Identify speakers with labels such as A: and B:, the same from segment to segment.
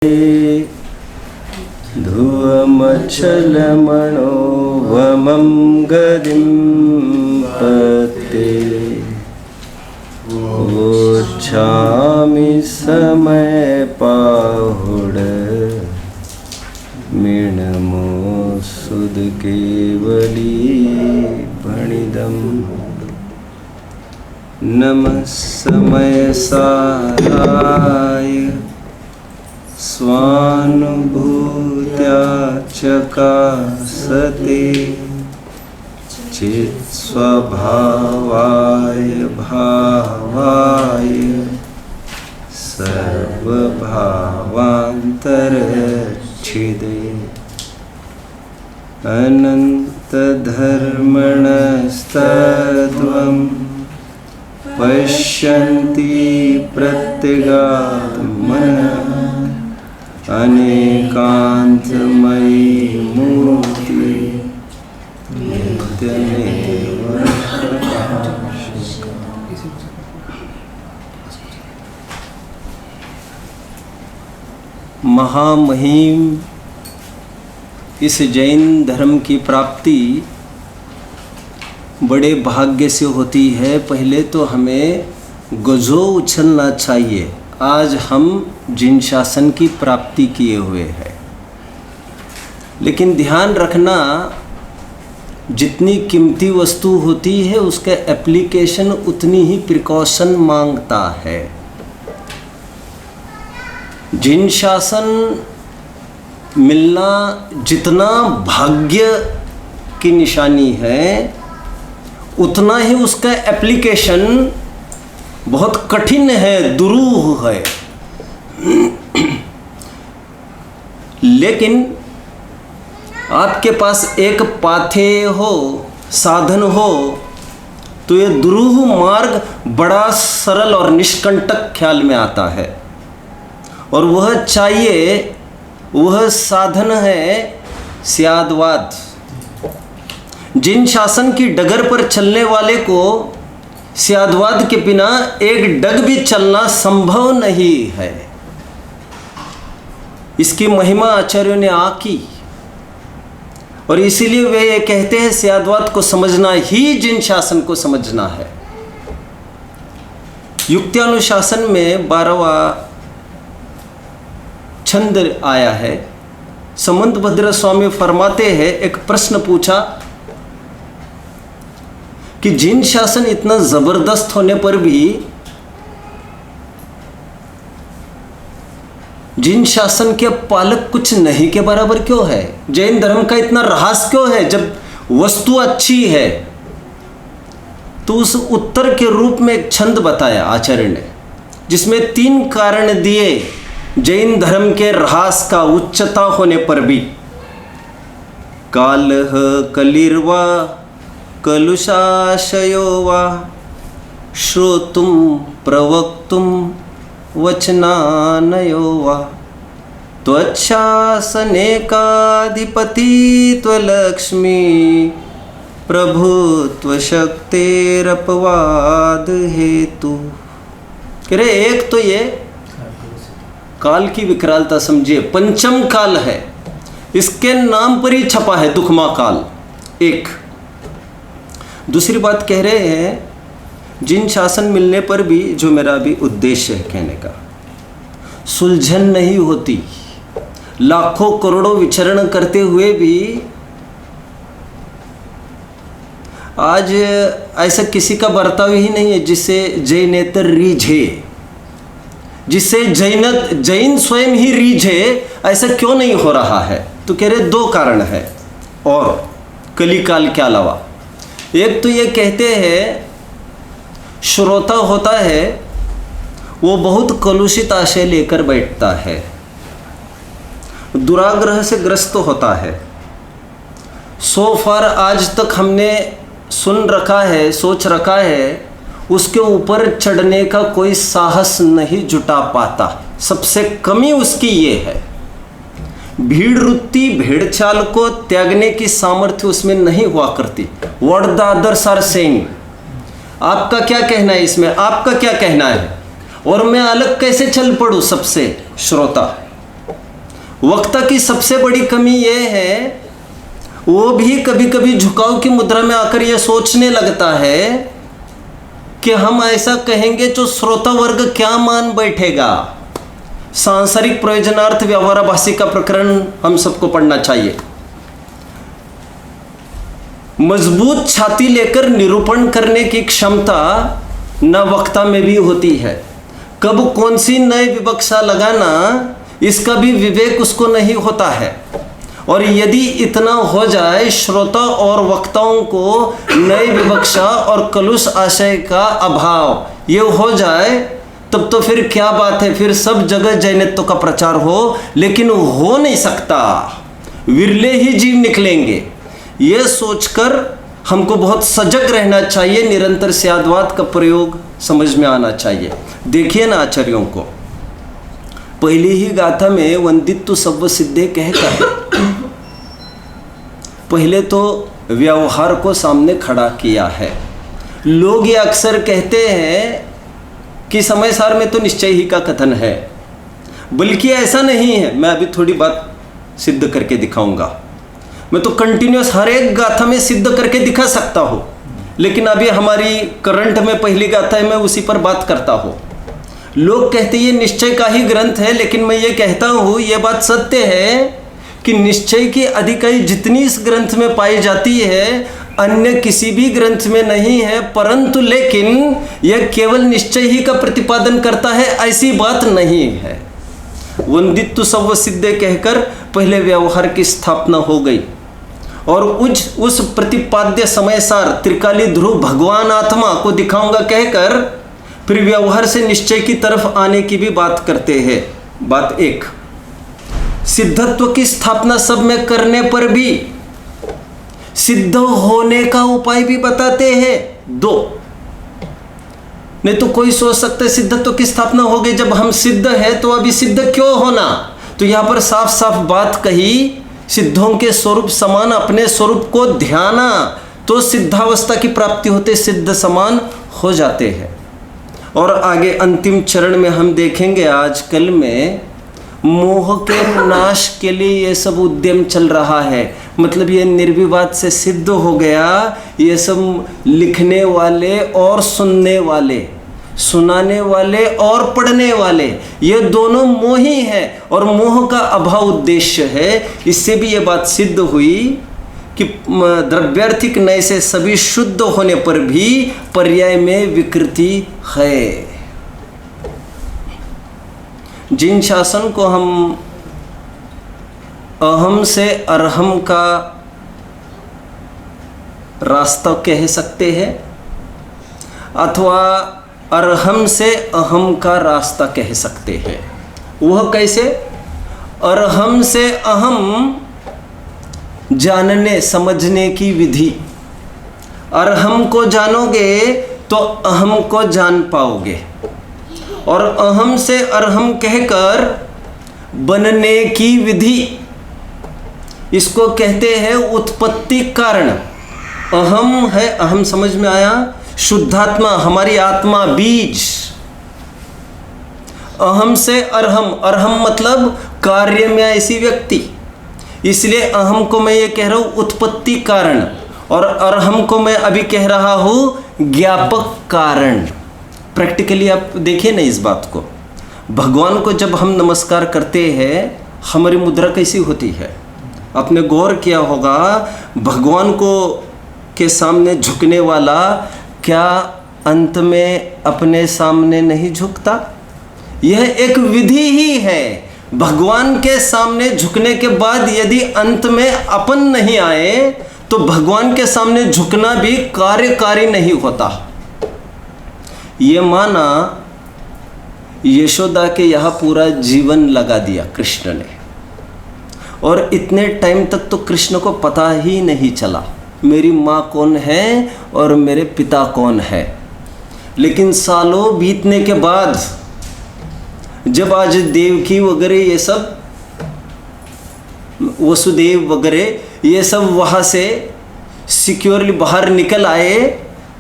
A: धुवमचलमणोवमं गदिं पते वोच्छामि समयपाहुड मिणमो सुदकेवली भणिदम् नमः समयसाराय स्वानुभूत्या चकासते चित्स्वभावाय भावाय सर्वभावान्तरच्छिदे अनन्तधर्मणस्तत्त्वं पश्यन्ति प्रत्यगात्मनः अनेकान्तमयी मूर्ति नित्यमेव महामहिम इस जैन धर्म की प्राप्ति बड़े भाग्य से होती है। पहले तो हमें गजो उछलना चाहिए। आज हम जिन शासन की प्राप्ति किए हुए हैं, लेकिन ध्यान रखना जितनी कीमती वस्तु होती है उसका एप्लीकेशन उतनी ही प्रिकॉशन मांगता है। जिन शासन मिलना जितना भाग्य की निशानी है, उतना ही उसका एप्लीकेशन बहुत कठिन है, दुरूह है। लेकिन आपके पास एक पाथेय हो, साधन हो, तो ये दुरूह मार्ग बड़ा सरल और निष्कंटक ख्याल में आता है। और वह चाहिए, वह साधन है स्यादवाद। जिन शासन की डगर पर चलने वाले को स्यादवाद के बिना एक डग भी चलना संभव नहीं है। इसकी महिमा आचार्यों ने आकी, और इसीलिए वे ये कहते हैं स्यादवाद को समझना ही जिन शासन को समझना है। युक्त्यानुशासन में 12वां छंद आया है। समंत भद्र स्वामी फरमाते हैं, एक प्रश्न पूछा कि जिन शासन इतना जबरदस्त होने पर भी जिन शासन के पालक कुछ नहीं के बराबर क्यों है? जैन धर्म का इतना रहास क्यों है? जब वस्तु अच्छी है तो उस उत्तर के रूप में एक छंद बताया आचार्य ने, जिसमें 3 कारण दिए जैन धर्म के रहास का उच्चता होने पर भी। कालह कलिर्वा कलुषाशयो वा श्रोतुं प्रवक्तुं वचनानयो वा त्वच्छासनेकाधिपतित्वलक्ष्मी प्रभुत्वशक्तेरपवाद हेतु। कह रहे एक तो ये काल की विकरालता समझिए, पंचम काल है, इसके नाम पर ही छपा है दुखमा काल। एक दूसरी बात कह रहे हैं, जिन शासन मिलने पर भी, जो मेरा भी उद्देश्य है कहने का, सुलझन नहीं होती। लाखों करोड़ों विचरण करते हुए भी आज ऐसा किसी का बर्ताव ही नहीं है जिससे जैनेतर रीझे, जिससे जैन स्वयं ही रीझे। ऐसा क्यों नहीं हो रहा है? तो कह रहे 2 कारण है और कलिकाल के अलावा। एक तो ये कहते हैं, श्रोता होता है वो बहुत कलुषित आशय लेकर बैठता है, दुराग्रह से ग्रस्त होता है। सो फार आज तक हमने सुन रखा है, सोच रखा है, उसके ऊपर चढ़ने का कोई साहस नहीं जुटा पाता। सबसे कमी उसकी ये है, भीड़ रुत्ती भेड़ चाल को त्यागने की सामर्थ्य उसमें नहीं हुआ करती। What the others are saying, आपका क्या कहना है इसमें, आपका क्या कहना है, और मैं अलग कैसे चल पड़ूं सबसे। श्रोता वक्ता की सबसे बड़ी कमी ये है, वो भी कभी कभी झुकाव की मुद्रा में आकर ये सोचने लगता है कि हम ऐसा कहेंगे जो श्रोता वर्ग क्या मान बैठेगा। सांसारिक प्रयोजनार्थ व्यवहाराभासी का प्रकरण हम सबको पढ़ना चाहिए। मजबूत छाती लेकर निरूपण करने की क्षमता न वक्ता में भी होती है। कब कौन सी नई विवक्षा लगाना, इसका भी विवेक उसको नहीं होता है। और यदि इतना हो जाए, श्रोता और वक्ताओं को नई विवक्षा और कलुष आशय का अभाव ये हो जाए, तब तो फिर क्या बात है, फिर सब जगह जैनत्व का प्रचार हो, लेकिन हो नहीं सकता, विरले ही जीव निकलेंगे। ये सोचकर हमको बहुत सजग रहना चाहिए, निरंतर स्याद्वाद का प्रयोग समझ में आना चाहिए। देखिए ना आचार्यों को, पहली ही गाथा में वंदित्व सव्व सिद्धे कहकर पहले तो व्यवहार को सामने खड़ा किया है। लोग ये अक्सर कहते हैं कि समय सार में तो निश्चय ही का कथन है, बल्कि ऐसा नहीं है। मैं अभी थोड़ी बात सिद्ध करके दिखाऊंगा। मैं तो कंटिन्यूस हर एक गाथा में सिद्ध करके दिखा सकता हूँ, लेकिन अभी हमारी करंट में पहली गाथा है, मैं उसी पर बात करता हूँ। लोग कहते ये निश्चय का ही ग्रंथ है, लेकिन मैं ये कहता हूँ ये बात सत्य है कि निश्चय की अधिकाई जितनी इस ग्रंथ में पाई जाती है अन्य किसी भी ग्रंथ में नहीं है, परंतु लेकिन यह केवल निश्चय ही का प्रतिपादन करता है ऐसी बात नहीं है। वंदित्व सव्व सिद्धे कहकर पहले व्यवहार की स्थापना हो गई और उस प्रतिपाद्य समय सार त्रिकाली ध्रुव भगवान आत्मा को दिखाऊंगा कहकर फिर व्यवहार से निश्चय की तरफ आने की भी बात करते हैं। बात एक, सिद्धत्व की स्थापना सब में करने पर भी सिद्ध होने का उपाय भी बताते हैं। दो, नहीं तो कोई सोच सकता है सिद्धत्व की स्थापना हो गई, जब हम सिद्ध है तो अभी सिद्ध क्यों होना। तो यहां पर साफ साफ बात कही, सिद्धों के स्वरूप समान अपने स्वरूप को ध्याना तो सिद्धावस्था की प्राप्ति होते सिद्ध समान हो जाते हैं। और आगे अंतिम चरण में हम देखेंगे आजकल में मोह के नाश के लिए ये सब उद्यम चल रहा है। मतलब ये निर्विवाद से सिद्ध हो गया, ये सब लिखने वाले और सुनने वाले, सुनाने वाले और पढ़ने वाले, ये दोनों मोही हैं और मोह का अभाव उद्देश्य है। इससे भी ये बात सिद्ध हुई कि द्रव्यार्थिक नय से सभी शुद्ध होने पर भी पर्याय में विकृति है। जिन शासन को हम अहम से अरहम का रास्ता कह सकते हैं अथवा अरहम से अहम का रास्ता कह सकते हैं, वह कैसे? अरहम से अहम जानने समझने की विधि। अरहम को जानोगे तो अहम को जान पाओगे, और अहम से अरहम कहकर बनने की विधि, इसको कहते हैं उत्पत्ति कारण। अहम है, अहम समझ में आया, शुद्धात्मा हमारी आत्मा बीज। अहम से अरहम, अरहम मतलब कार्य में ऐसी व्यक्ति, इसलिए अहम को मैं ये कह रहा हूं उत्पत्ति कारण, और अरहम को मैं अभी कह रहा हूं ज्ञापक कारण। प्रैक्टिकली आप देखिए ना इस बात को। भगवान को जब हम नमस्कार करते हैं हमारी मुद्रा कैसी होती है? आपने गौर किया होगा, भगवान को के सामने झुकने वाला क्या अंत में अपने सामने नहीं झुकता? यह एक विधि ही है। भगवान के सामने झुकने के बाद यदि अंत में अपन नहीं आए तो भगवान के सामने झुकना भी कार्यकारी नहीं होता। ये माना यशोदा के यहाँ पूरा जीवन लगा दिया कृष्ण ने, और इतने टाइम तक तो कृष्ण को पता ही नहीं चला मेरी माँ कौन है और मेरे पिता कौन है। लेकिन सालों बीतने के बाद जब आज देवकी वगैरह ये सब, वसुदेव वगैरह ये सब वहाँ से सिक्योरली बाहर निकल आए,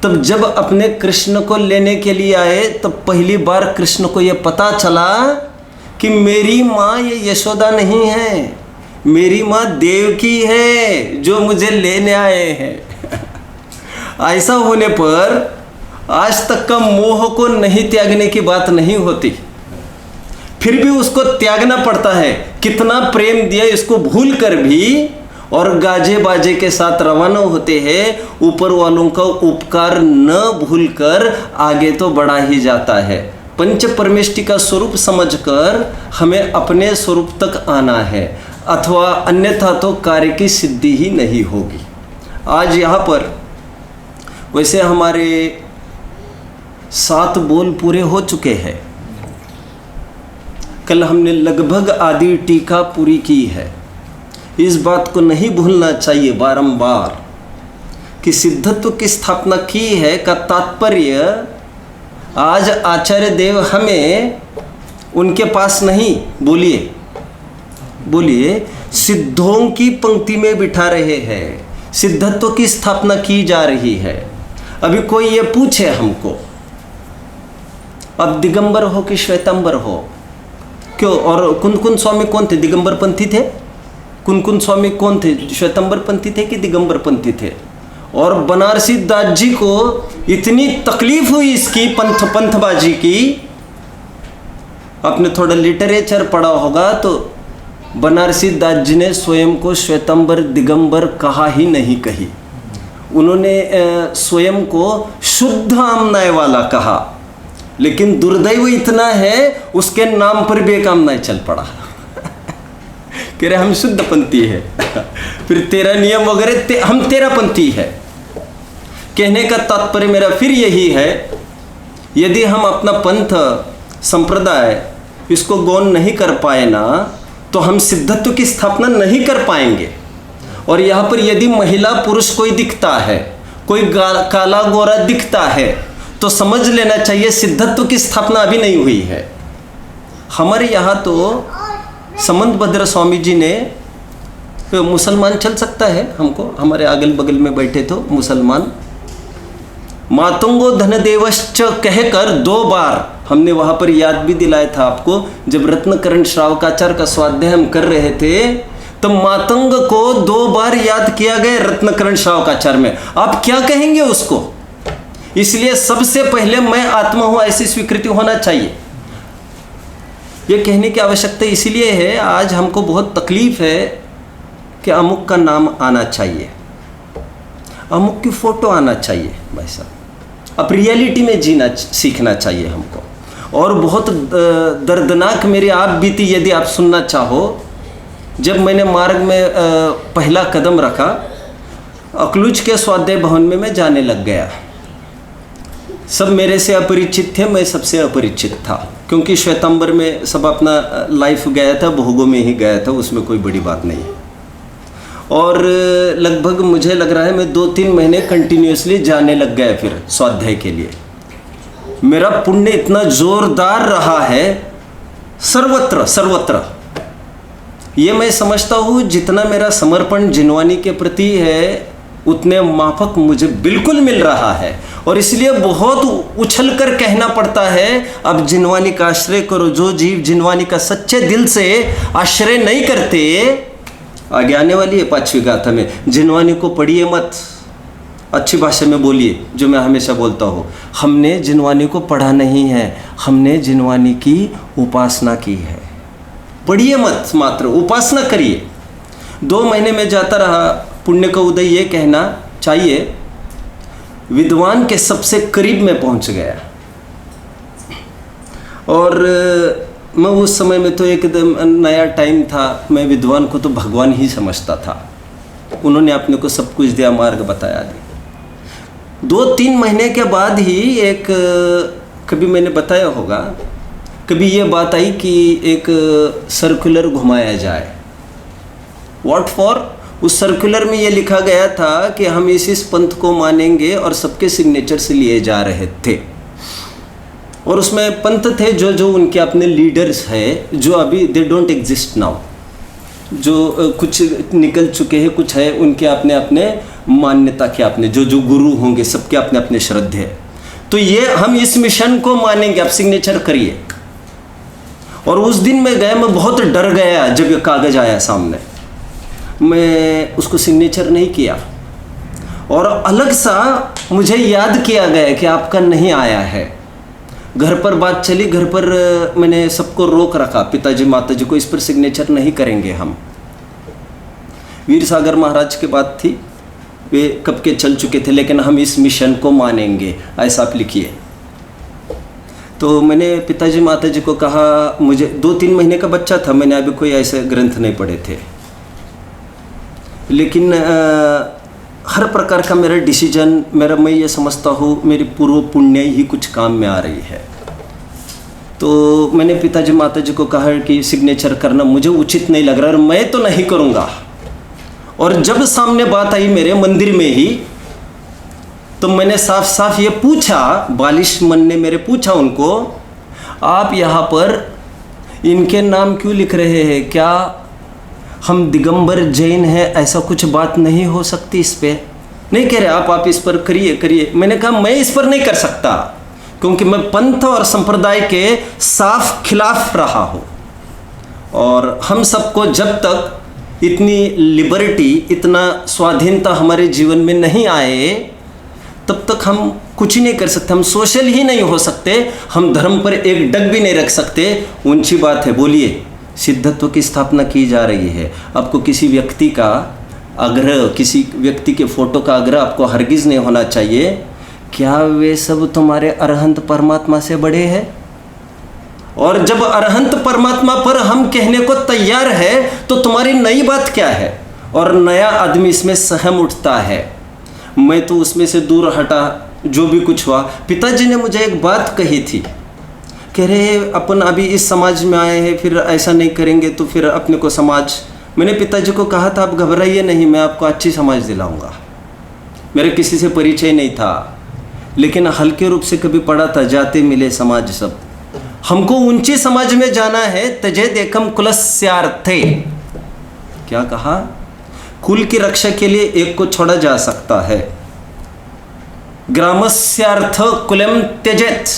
A: तब जब अपने कृष्ण को लेने के लिए आए तब पहली बार कृष्ण को ये पता चला कि मेरी माँ ये यशोदा नहीं है, मेरी माँ देवकी है जो मुझे लेने आए हैं। ऐसा होने पर आज तक का मोह को नहीं त्यागने की बात नहीं होती, फिर भी उसको त्यागना पड़ता है। कितना प्रेम दिया इसको भूल कर भी, और गाजे बाजे के साथ रवाना होते हैं। ऊपर वालों का उपकार न भूलकर आगे तो बढ़ा ही जाता है। पंच परमेष्टि का स्वरूप समझकर हमें अपने स्वरूप तक आना है, अथवा अन्यथा तो कार्य की सिद्धि ही नहीं होगी। आज यहाँ पर वैसे हमारे 7 बोल पूरे हो चुके हैं। कल हमने लगभग आधी टीका पूरी की है। इस बात को नहीं भूलना चाहिए बारंबार कि सिद्धत्व की स्थापना की है का तात्पर्य आज आचार्य देव हमें उनके पास नहीं, बोलिए सिद्धों की पंक्ति में बिठा रहे हैं। सिद्धत्व की स्थापना की जा रही है। अभी कोई ये पूछे हमको, अब दिगंबर हो कि श्वेतांबर हो, क्यों? और कुंदकुंद स्वामी कौन थे? दिगंबर पंथी थे। कुंदकुंद स्वामी कौन थे? श्वेतांबर पंथी थे कि दिगंबर पंथी थे? और बनारसी दास जी को इतनी तकलीफ हुई इसकी पंथबाजी की। आपने थोड़ा लिटरेचर पढ़ा होगा तो बनारसी दास जी ने स्वयं को श्वेतांबर दिगंबर कहा ही नहीं कही। उन्होंने स्वयं को शुद्ध आमनाय वाला कहा, लेकिन दुर्दैव इतना है उसके नाम पर भी एक आमनाय चल पड़ा। कह रहे हम शुद्ध पंथी है, फिर तेरा नियम वगैरह हम तेरा पंथी है। कहने का तात्पर्य मेरा फिर यही है, यदि हम अपना पंथ संप्रदाय इसको गौण नहीं कर पाए ना, तो हम सिद्धत्व की स्थापना नहीं कर पाएंगे। और यहाँ पर यदि महिला पुरुष कोई दिखता है, कोई काला गोरा दिखता है, तो समझ लेना चाहिए सिद्धत्व की स्थापना अभी नहीं हुई है। हमारे यहाँ तो समंत भद्र स्वामी जी ने, मुसलमान चल सकता है हमको, हमारे अगल बगल में बैठे तो मुसलमान, मातुंगो धनदेवश्च कहकर 2 बार हमने वहाँ पर याद भी दिलाया था आपको। जब रत्नकरण श्रावकाचार्य का स्वाध्याय हम कर रहे थे तो मातंग को 2 बार याद किया गया रत्नकरण श्रावकाचार्य में। आप क्या कहेंगे उसको? इसलिए सबसे पहले मैं आत्मा हूँ ऐसी स्वीकृति होना चाहिए। ये कहने की आवश्यकता इसीलिए है, आज हमको बहुत तकलीफ है कि अमुक का नाम आना चाहिए, अमुक की फ़ोटो आना चाहिए। भाई साहब, अब रियलिटी में जीना सीखना चाहिए हमको। और बहुत दर्दनाक मेरी आप बीती यदि आप सुनना चाहो, जब मैंने मार्ग में पहला कदम रखा, अकलूज के स्वाध्याय भवन में मैं जाने लग गया। सब मेरे से अपरिचित थे, मैं सबसे अपरिचित था, क्योंकि श्वेतांबर में सब अपना लाइफ गया था, भोगों में ही गया था, उसमें कोई बड़ी बात नहीं। और लगभग मुझे लग रहा है मैं 2-3 महीने कंटिन्यूसली जाने लग गया फिर स्वाध्याय के लिए। मेरा पुण्य इतना जोरदार रहा है सर्वत्र। ये मैं समझता हूँ जितना मेरा समर्पण जिनवानी के प्रति है उतने माफक मुझे बिल्कुल मिल रहा है। और इसलिए बहुत उछल कर कहना पड़ता है, अब जिनवानी का आश्रय करो। जो जीव जिनवानी का सच्चे दिल से आश्रय नहीं करते, आगे आने वाली है 5वीं गाथा में, जिनवानी को पढ़िए मत, अच्छी भाषा में बोलिए, जो मैं हमेशा बोलता हूँ। हमने जिनवानी को पढ़ा नहीं है, हमने जिनवानी की उपासना की है। पढ़िए मत, मात्र उपासना करिए। 2 महीने में जाता रहा। पुण्य का उदय ये कहना चाहिए, विद्वान के सबसे करीब में पहुंच गया। और मैं उस समय में तो एकदम नया टाइम था, मैं विद्वान को तो भगवान ही समझता था। उन्होंने अपने को सब कुछ दिया, मार्ग बताया दिया। 2-3 महीने के बाद ही एक, कभी मैंने बताया होगा, कभी ये बात आई कि एक सर्कुलर घुमाया जाए। What for? उस सर्कुलर में ये लिखा गया था कि हम इस पंथ को मानेंगे, और सबके सिग्नेचर से लिए जा रहे थे। और उसमें पंथ थे जो उनके अपने लीडर्स हैं, जो अभी दे डोंट एग्जिस्ट नाउ, जो कुछ निकल चुके हैं, कुछ है उनके अपने अपने मान्यता के, अपने जो गुरु होंगे सबके अपने अपने श्रद्धे। तो ये हम इस मिशन को मानेंगे, आप सिग्नेचर करिए। और उस दिन मैं गया, मैं बहुत डर गया जब ये कागज़ आया सामने। मैं उसको सिग्नेचर नहीं किया और अलग सा मुझे याद किया गया कि आपका नहीं आया है। घर पर बात चली, घर पर मैंने सबको रोक रखा, पिताजी माताजी को, इस पर सिग्नेचर नहीं करेंगे हम। वीर सागर महाराज की बात थी, वे कब के चल चुके थे, लेकिन हम इस मिशन को मानेंगे, ऐसा आप लिखिए। तो मैंने पिताजी माताजी को कहा, मुझे 2-3 महीने का बच्चा था, मैंने अभी कोई ऐसे ग्रंथ नहीं पढ़े थे, लेकिन हर प्रकार का मेरा डिसीजन, मैं ये समझता हूँ मेरी पूर्व पुण्य ही कुछ काम में आ रही है। तो मैंने पिताजी माताजी को कहा कि सिग्नेचर करना मुझे उचित नहीं लग रहा और मैं तो नहीं करूँगा। और जब सामने बात आई मेरे मंदिर में ही, तो मैंने साफ साफ ये पूछा, बालिश मन ने मेरे पूछा उनको, आप यहाँ पर इनके नाम क्यों लिख रहे हैं? क्या हम दिगंबर जैन हैं? ऐसा कुछ बात नहीं हो सकती इस पे? नहीं कह रहे आप इस पर करिए। मैंने कहा मैं इस पर नहीं कर सकता, क्योंकि मैं पंथ और संप्रदाय के साफ खिलाफ रहा हूँ। और हम सबको जब तक इतनी लिबर्टी, इतना स्वाधीनता हमारे जीवन में नहीं आए, तब तक हम कुछ ही नहीं कर सकते। हम सोशल ही नहीं हो सकते, हम धर्म पर एक डग भी नहीं रख सकते। ऊंची बात है। बोलिए, सिद्धत्व की स्थापना की जा रही है। आपको किसी व्यक्ति का आग्रह, किसी व्यक्ति के फोटो का आग्रह आपको हरगिज़ नहीं होना चाहिए। क्या वे सब तुम्हारे अरहंत परमात्मा से बड़े हैं? और जब अरहंत परमात्मा पर हम कहने को तैयार है, तो तुम्हारी नई बात क्या है? और नया आदमी इसमें सहम उठता है। मैं तो उसमें से दूर हटा, जो भी कुछ हुआ। पिताजी ने मुझे एक बात कही थी, कह रहे अपन अभी इस समाज में आए हैं, फिर ऐसा नहीं करेंगे तो फिर अपने को समाज। मैंने पिताजी को कहा था, आप घबराइए नहीं, मैं आपको अच्छी समाज दिलाऊंगा। मेरे किसी से परिचय नहीं था, लेकिन हल्के रूप से कभी पढ़ा था, जाते मिले समाज सब। हमको ऊंची समाज में जाना है। तजे देखम कुलस्यार्थे, क्या कहा? कुल की रक्षा के लिए एक को छोड़ा जा सकता है। ग्रामस्यार्थ कुलम त्यजेत,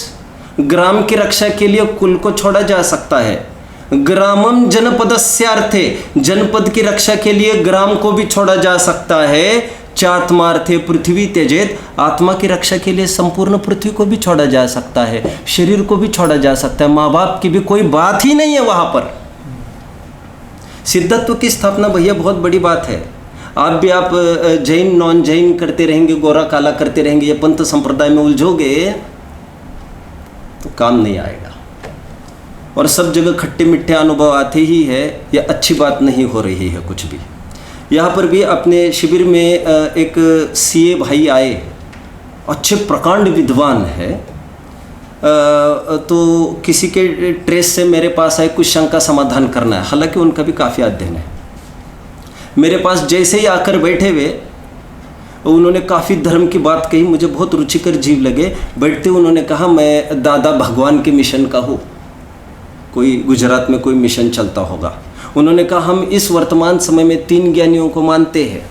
A: ग्राम की रक्षा के लिए कुल को छोड़ा जा सकता है। ग्रामम जनपदस्यार्थे, जनपद की रक्षा के लिए ग्राम को भी छोड़ा जा सकता है। चात्मार्थे पृथ्वी त्यजेत, आत्मा की रक्षा के लिए संपूर्ण पृथ्वी को भी छोड़ा जा सकता है, शरीर को भी छोड़ा जा सकता है। माँ बाप की भी कोई बात ही नहीं है वहाँ पर। सिद्धत्व की स्थापना भैया बहुत बड़ी बात है। आप जैन नॉन जैन करते रहेंगे, गोरा काला करते रहेंगे, ये पंथ संप्रदाय में उलझोगे तो काम नहीं आएगा। और सब जगह खट्टे मिट्टे अनुभव आते ही है, यह अच्छी बात नहीं हो रही है कुछ भी। यहाँ पर भी अपने शिविर में एक सीए भाई आए, अच्छे प्रकांड विद्वान है। तो किसी के ट्रेस से मेरे पास आए, कुछ शंका समाधान करना है। हालांकि उनका भी काफ़ी अध्ययन है। मेरे पास जैसे ही आकर बैठे हुए, उन्होंने काफ़ी धर्म की बात कही, मुझे बहुत रुचिकर जीव लगे। बैठते उन्होंने कहा, मैं दादा भगवान के मिशन का हूँ। कोई गुजरात में कोई मिशन चलता होगा। उन्होंने कहा, हम इस वर्तमान समय में 3 ज्ञानियों को मानते हैं।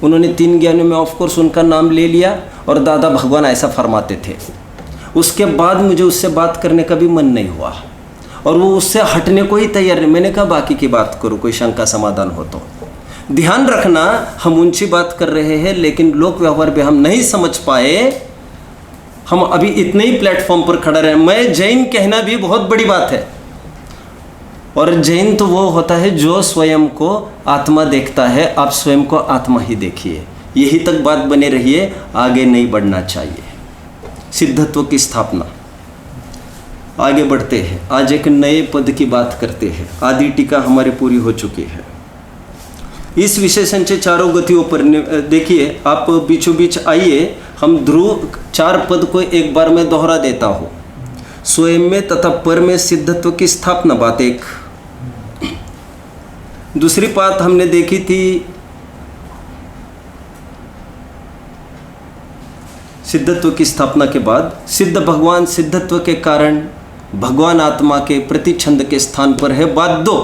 A: उन्होंने 3 ज्ञानियों में ऑफकोर्स उनका नाम ले लिया, और दादा भगवान ऐसा फरमाते थे। उसके बाद मुझे उससे बात करने का भी मन नहीं हुआ, और वो उससे हटने को ही तैयार नहीं। मैंने कहा, बाकी की बात करो, कोई शंका समाधान हो तो। ध्यान रखना, हम ऊंची बात कर रहे हैं, लेकिन लोक व्यवहार पे हम नहीं समझ पाए। हम अभी इतने ही प्लेटफॉर्म पर खड़ा रहे। मैं जैन कहना भी बहुत बड़ी बात है। और जैन तो वो होता है जो स्वयं को आत्मा देखता है। आप स्वयं को आत्मा ही देखिए, यही तक बात बने रहिए, आगे नहीं बढ़ना चाहिए। सिद्धत्व की स्थापना, आगे बढ़ते हैं। आज एक नए पद की बात करते हैं। आदि टीका हमारी पूरी हो चुकी है। इस विशेषण से चारों गतियों पर देखिए, आप बीचों बीच आइए। हम ध्रुव 4 पद को एक बार में दोहरा देता हूँ। स्वयं में तथा पर में सिद्धत्व की स्थापना, बात एक। दूसरी बात हमने देखी थी, सिद्धत्व की स्थापना के बाद सिद्ध भगवान सिद्धत्व के कारण भगवान आत्मा के प्रतिछंद के स्थान पर है। बात 2।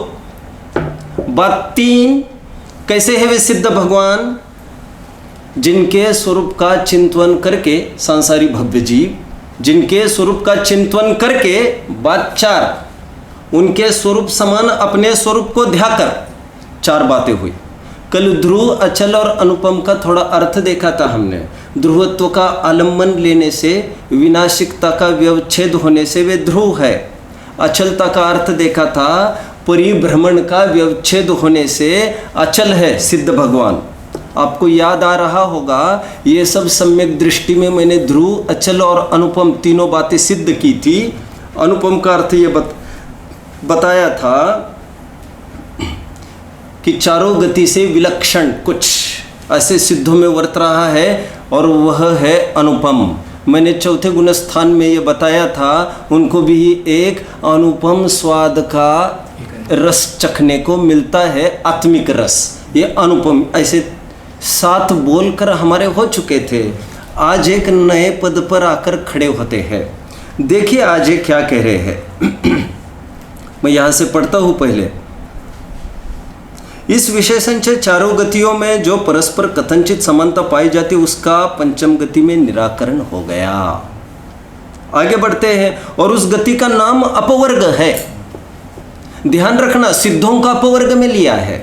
A: बात 3, कैसे है वे सिद्ध भगवान? जिनके स्वरूप का चिंतन करके सांसारिक भव्य जीव, जिनके स्वरूप का चिंतन करके। बात 4, उनके स्वरूप समान अपने स्वरूप को ध्याकर, 4 बातें हुई। कल ध्रुव, अचल और अनुपम का थोड़ा अर्थ देखा था हमने। ध्रुवत्व का आलम्बन लेने से, विनाशिकता का व्यवच्छेद होने से वे ध्रुव है। अचलता का अर्थ देखा था, परिभ्रमण का व्यवच्छेद होने से अचल है सिद्ध भगवान। आपको याद आ रहा होगा, ये सब सम्यक दृष्टि में मैंने ध्रुव, अचल और अनुपम तीनों बातें सिद्ध की थी। अनुपम का अर्थ ये बताया था कि चारों गति से विलक्षण कुछ ऐसे सिद्धों में वर्त रहा है और वह है अनुपम। मैंने चौथे गुण स्थान में ये बताया था, उनको भी एक अनुपम स्वाद का रस चखने को मिलता है, आत्मिक रस। ये अनुपम ऐसे 7 बोलकर हमारे हो चुके थे, आज एक नए पद पर आकर खड़े होते हैं। देखिए आज ये क्या कह रहे हैं। मैं यहाँ से पढ़ता हूँ पहले। इस विशेषण से चारों गतियों में जो परस्पर कथनचित समानता पाई जाती उसका पंचम गति में निराकरण हो गया। आगे बढ़ते हैं, और उस गति का नाम अपवर्ग है। ध्यान रखना, सिद्धों का अपवर्ग में लिया है।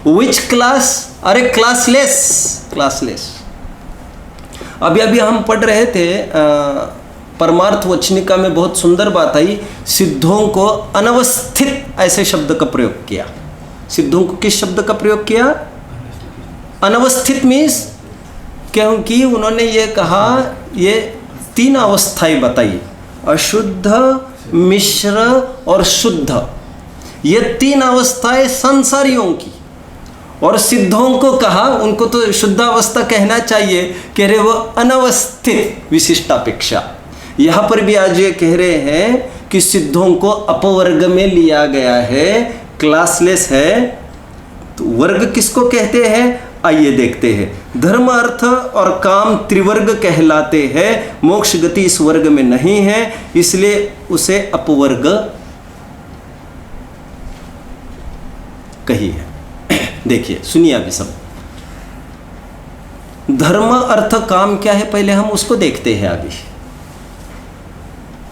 A: Which class? अरे क्लासलेस। अभी हम पढ़ रहे थे परमार्थ वचनिका में, बहुत सुंदर बात आई। सिद्धों को अनवस्थित ऐसे शब्द का प्रयोग किया। सिद्धों को किस शब्द का प्रयोग किया? अनवस्थित मीन्स, क्योंकि उन्होंने ये कहा, ये 3 अवस्थाएं बताई, अशुद्ध, मिश्र और शुद्ध। ये 3 अवस्थाएं संसारियों की, और सिद्धों को कहा, उनको तो शुद्ध अवस्था कहना चाहिए, कह रहे वो अनवस्थित विशिष्टापेक्षा। यहाँ पर भी आज ये कह रहे हैं कि सिद्धों को अपवर्ग में लिया गया है, क्लासलेस है। तो वर्ग किसको कहते हैं? आइए देखते हैं। धर्म, अर्थ और काम त्रिवर्ग कहलाते हैं। मोक्ष गति इस वर्ग में नहीं है, इसलिए उसे अपवर्ग कही है। देखिए सुनिए अभी सब। धर्म, अर्थ, काम क्या है, पहले हम उसको देखते हैं आगे।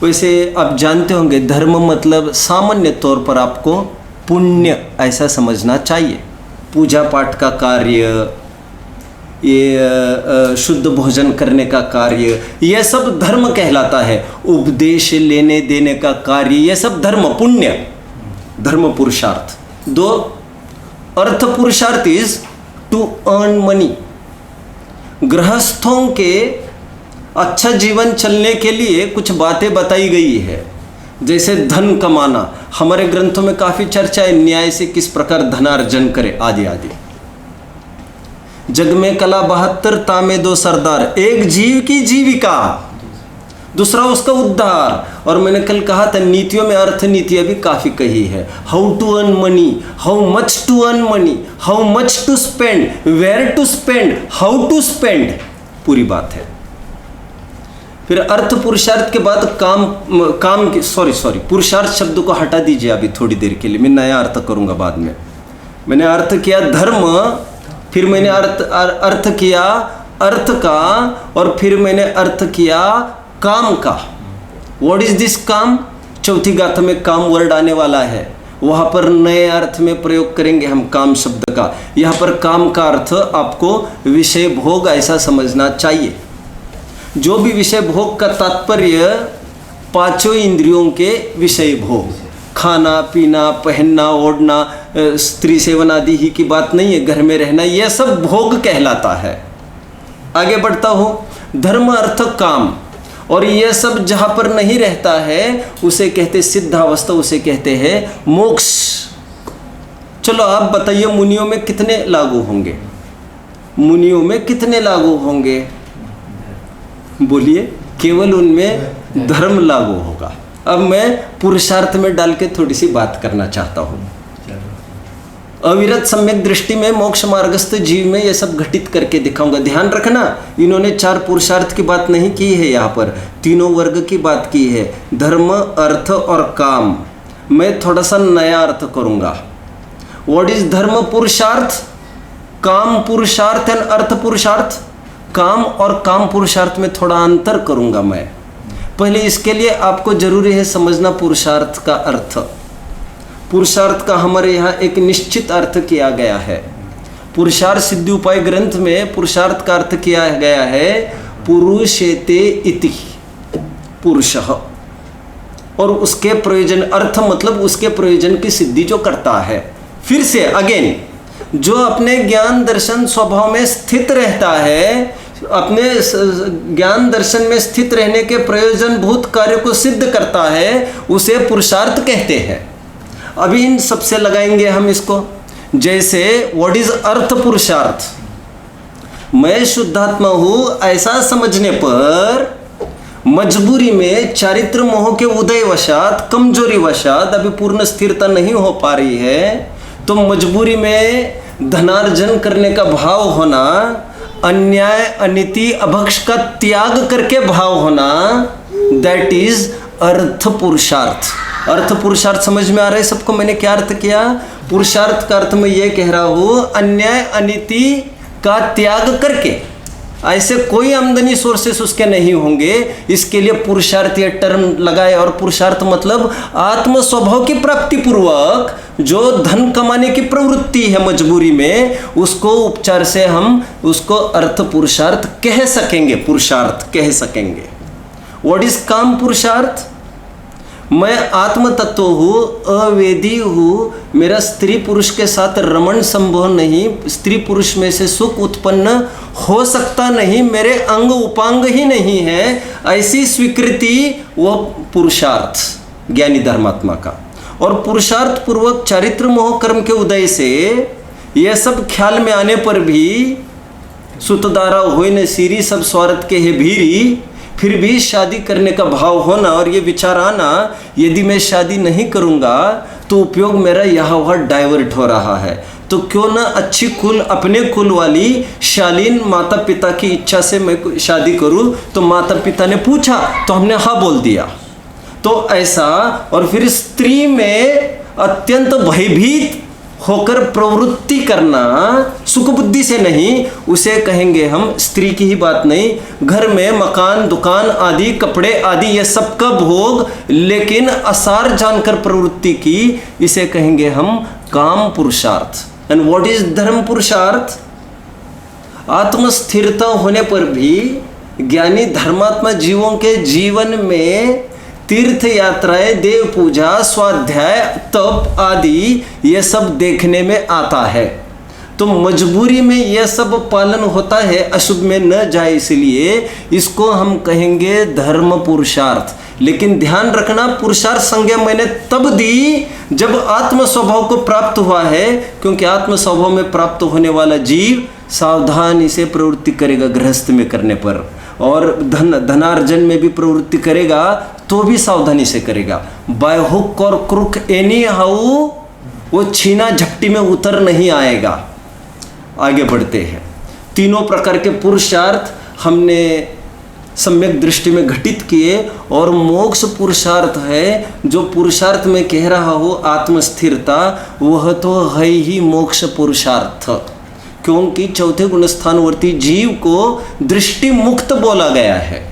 A: वैसे आप जानते होंगे, धर्म मतलब सामान्य तौर पर आपको पुण्य ऐसा समझना चाहिए। पूजा पाठ का कार्य, ये शुद्ध भोजन करने का कार्य, यह सब धर्म कहलाता है। उपदेश लेने देने का कार्य, यह सब धर्म, पुण्य, धर्म पुरुषार्थ। 2 अर्थ पुरुषार्थ इज टू अर्न मनी। गृहस्थों के अच्छा जीवन चलने के लिए कुछ बातें बताई गई है, जैसे धन कमाना। हमारे ग्रंथों में काफी चर्चा है, न्याय से किस प्रकार धनार्जन करे, आदि आदि। जग में कला 72, तामे 2 सरदार। एक जीव की जीविका, दूसरा उसका उद्धार। और मैंने कल कहा था, नीतियों में अर्थ नीतियां भी काफी कही है। How to earn money, how much to earn money, how much to spend, where to spend, how to spend, पूरी बात है। फिर अर्थ पुरुषार्थ के बाद काम की सॉरी पुरुषार्थ शब्द को हटा दीजिए अभी थोड़ी देर के लिए, मैं नया अर्थ करूंगा बाद में। मैंने अर्थ किया धर्म, फिर मैंने अर्थ किया अर्थ का, और फिर मैंने अर्थ किया काम का। व्हाट इज दिस काम? चौथी गाथा में काम वर्ड आने वाला है, वहां पर नए अर्थ में प्रयोग करेंगे हम काम शब्द का। यहाँ पर काम का अर्थ आपको विषय भोग ऐसा समझना चाहिए। जो भी विषय भोग का तात्पर्य 5 इंद्रियों के विषय भोग, खाना पीना, पहनना ओढ़ना, स्त्री सेवन आदि ही की बात नहीं है, घर में रहना, यह सब भोग कहलाता है। आगे बढ़ता हूँ। धर्म, अर्थ, काम, और यह सब जहाँ पर नहीं रहता है उसे कहते सिद्धावस्था, उसे कहते हैं मोक्ष। चलो आप बताइए, मुनियों में कितने लागू होंगे? मुनियों में कितने लागू होंगे? बोलिए। केवल उनमें धर्म लागू होगा। अब मैं पुरुषार्थ में डाल के थोड़ी सी बात करना चाहता हूँ। अविरत सम्यक दृष्टि में मोक्ष मार्गस्थ जीव में ये सब घटित करके दिखाऊंगा। ध्यान रखना, इन्होंने 4 पुरुषार्थ की बात नहीं की है, यहाँ पर तीनों वर्ग की बात की है, धर्म, अर्थ और काम। मैं थोड़ा सा नया अर्थ करूँगा। व्हाट इज धर्म पुरुषार्थ, काम पुरुषार्थ एंड अर्थ पुरुषार्थ? काम और काम पुरुषार्थ में थोड़ा अंतर करूँगा मैं। पहले इसके लिए आपको जरूरी है समझना पुरुषार्थ का अर्थ। पुरुषार्थ का हमारे यहाँ एक निश्चित अर्थ किया गया है। पुरुषार्थ सिद्धि उपाय ग्रंथ में पुरुषार्थ का अर्थ किया गया है पुरुषेते इति, पुरुषः, और उसके प्रयोजन, अर्थ मतलब उसके प्रयोजन की सिद्धि जो करता है। फिर से अगेन, जो अपने ज्ञान दर्शन स्वभाव में स्थित रहता है, अपने ज्ञान दर्शन में स्थित रहने के प्रयोजन भूत कार्य को सिद्ध करता है, उसे पुरुषार्थ कहते हैं। अभी इन सबसे लगाएंगे हम इसको। जैसे व्हाट इज अर्थ पुरुषार्थ, मैं शुद्धात्मा हूं ऐसा समझने पर मजबूरी में चारित्र मोह के उदय वशात, कमजोरी वशात अभी पूर्ण स्थिरता नहीं हो पा रही है, तो मजबूरी में धनार्जन करने का भाव होना, अन्याय अनिति अभक्ष का त्याग करके भाव होना, दैट इज अर्थ पुरुषार्थ। अर्थ पुरुषार्थ समझ में आ रहा है सबको? मैंने क्या अर्थ किया? पुरुषार्थ का अर्थ मैं ये कह रहा हूं, अन्याय अनिति का त्याग करके, ऐसे कोई आमदनी सोर्सेस उसके नहीं होंगे, इसके लिए पुरुषार्थ ये टर्म लगाए। और पुरुषार्थ मतलब आत्म स्वभाव की प्राप्ति पूर्वक जो धन कमाने की प्रवृत्ति है मजबूरी में, उसको उपचार से हम उसको अर्थ पुरुषार्थ कह सकेंगे, पुरुषार्थ कह सकेंगे। व्हाट इज काम पुरुषार्थ? मैं आत्म तत्व हूँ, अवेदी हूँ, मेरा स्त्री पुरुष के साथ रमण संभव नहीं, स्त्री पुरुष में से सुख उत्पन्न हो सकता नहीं, मेरे अंग उपांग ही नहीं है, ऐसी स्वीकृति वो पुरुषार्थ ज्ञानी धर्मात्मा का। और पुरुषार्थ पूर्वक चारित्र मोह कर्म के उदय से यह सब ख्याल में आने पर भी सुतदारा होय न सीरी, सब स्वार्थ के है भीरी, फिर भी शादी करने का भाव होना और ये विचार आना, यदि मैं शादी नहीं करूँगा तो उपयोग मेरा यहाँ वहाँ डाइवर्ट हो रहा है, तो क्यों ना अच्छी कुल, अपने कुल वाली शालीन माता पिता की इच्छा से मैं शादी करूँ। तो माता पिता ने पूछा तो हमने हाँ बोल दिया, तो ऐसा। और फिर स्त्री में अत्यंत भयभीत होकर प्रवृत्ति करना, सुख बुद्धि से नहीं, उसे कहेंगे हम, स्त्री की ही बात नहीं, घर में मकान दुकान आदि कपड़े आदि ये सब का भोग, लेकिन असार जानकर प्रवृत्ति की, इसे कहेंगे हम काम पुरुषार्थ। एंड व्हाट इज धर्म पुरुषार्थ? आत्मस्थिरता होने पर भी ज्ञानी धर्मात्मा जीवों के जीवन में तीर्थ यात्राएं, देव पूजा, स्वाध्याय, तप आदि ये सब देखने में आता है। तो मजबूरी में यह सब पालन होता है, अशुभ में न जाए, इसलिए इसको हम कहेंगे धर्म पुरुषार्थ। लेकिन ध्यान रखना, पुरुषार्थ संज्ञा मैंने तब दी जब आत्म स्वभाव को प्राप्त हुआ है, क्योंकि आत्म स्वभाव में प्राप्त होने वाला जीव सावधानी से प्रवृत्ति करेगा गृहस्थ में करने पर, और धनार्जन में भी प्रवृत्ति करेगा तो भी सावधानी से करेगा। बाय हुक और क्रुक एनी हाउ वो छीना झपटी में उतर नहीं आएगा। आगे बढ़ते हैं। तीनों प्रकार के पुरुषार्थ हमने सम्यक दृष्टि में घटित किए, और मोक्ष पुरुषार्थ है जो पुरुषार्थ में कह रहा हो आत्मस्थिरता, वह तो है ही मोक्ष पुरुषार्थ, क्योंकि चौथे गुणस्थानवर्ती जीव को दृष्टि मुक्त बोला गया है।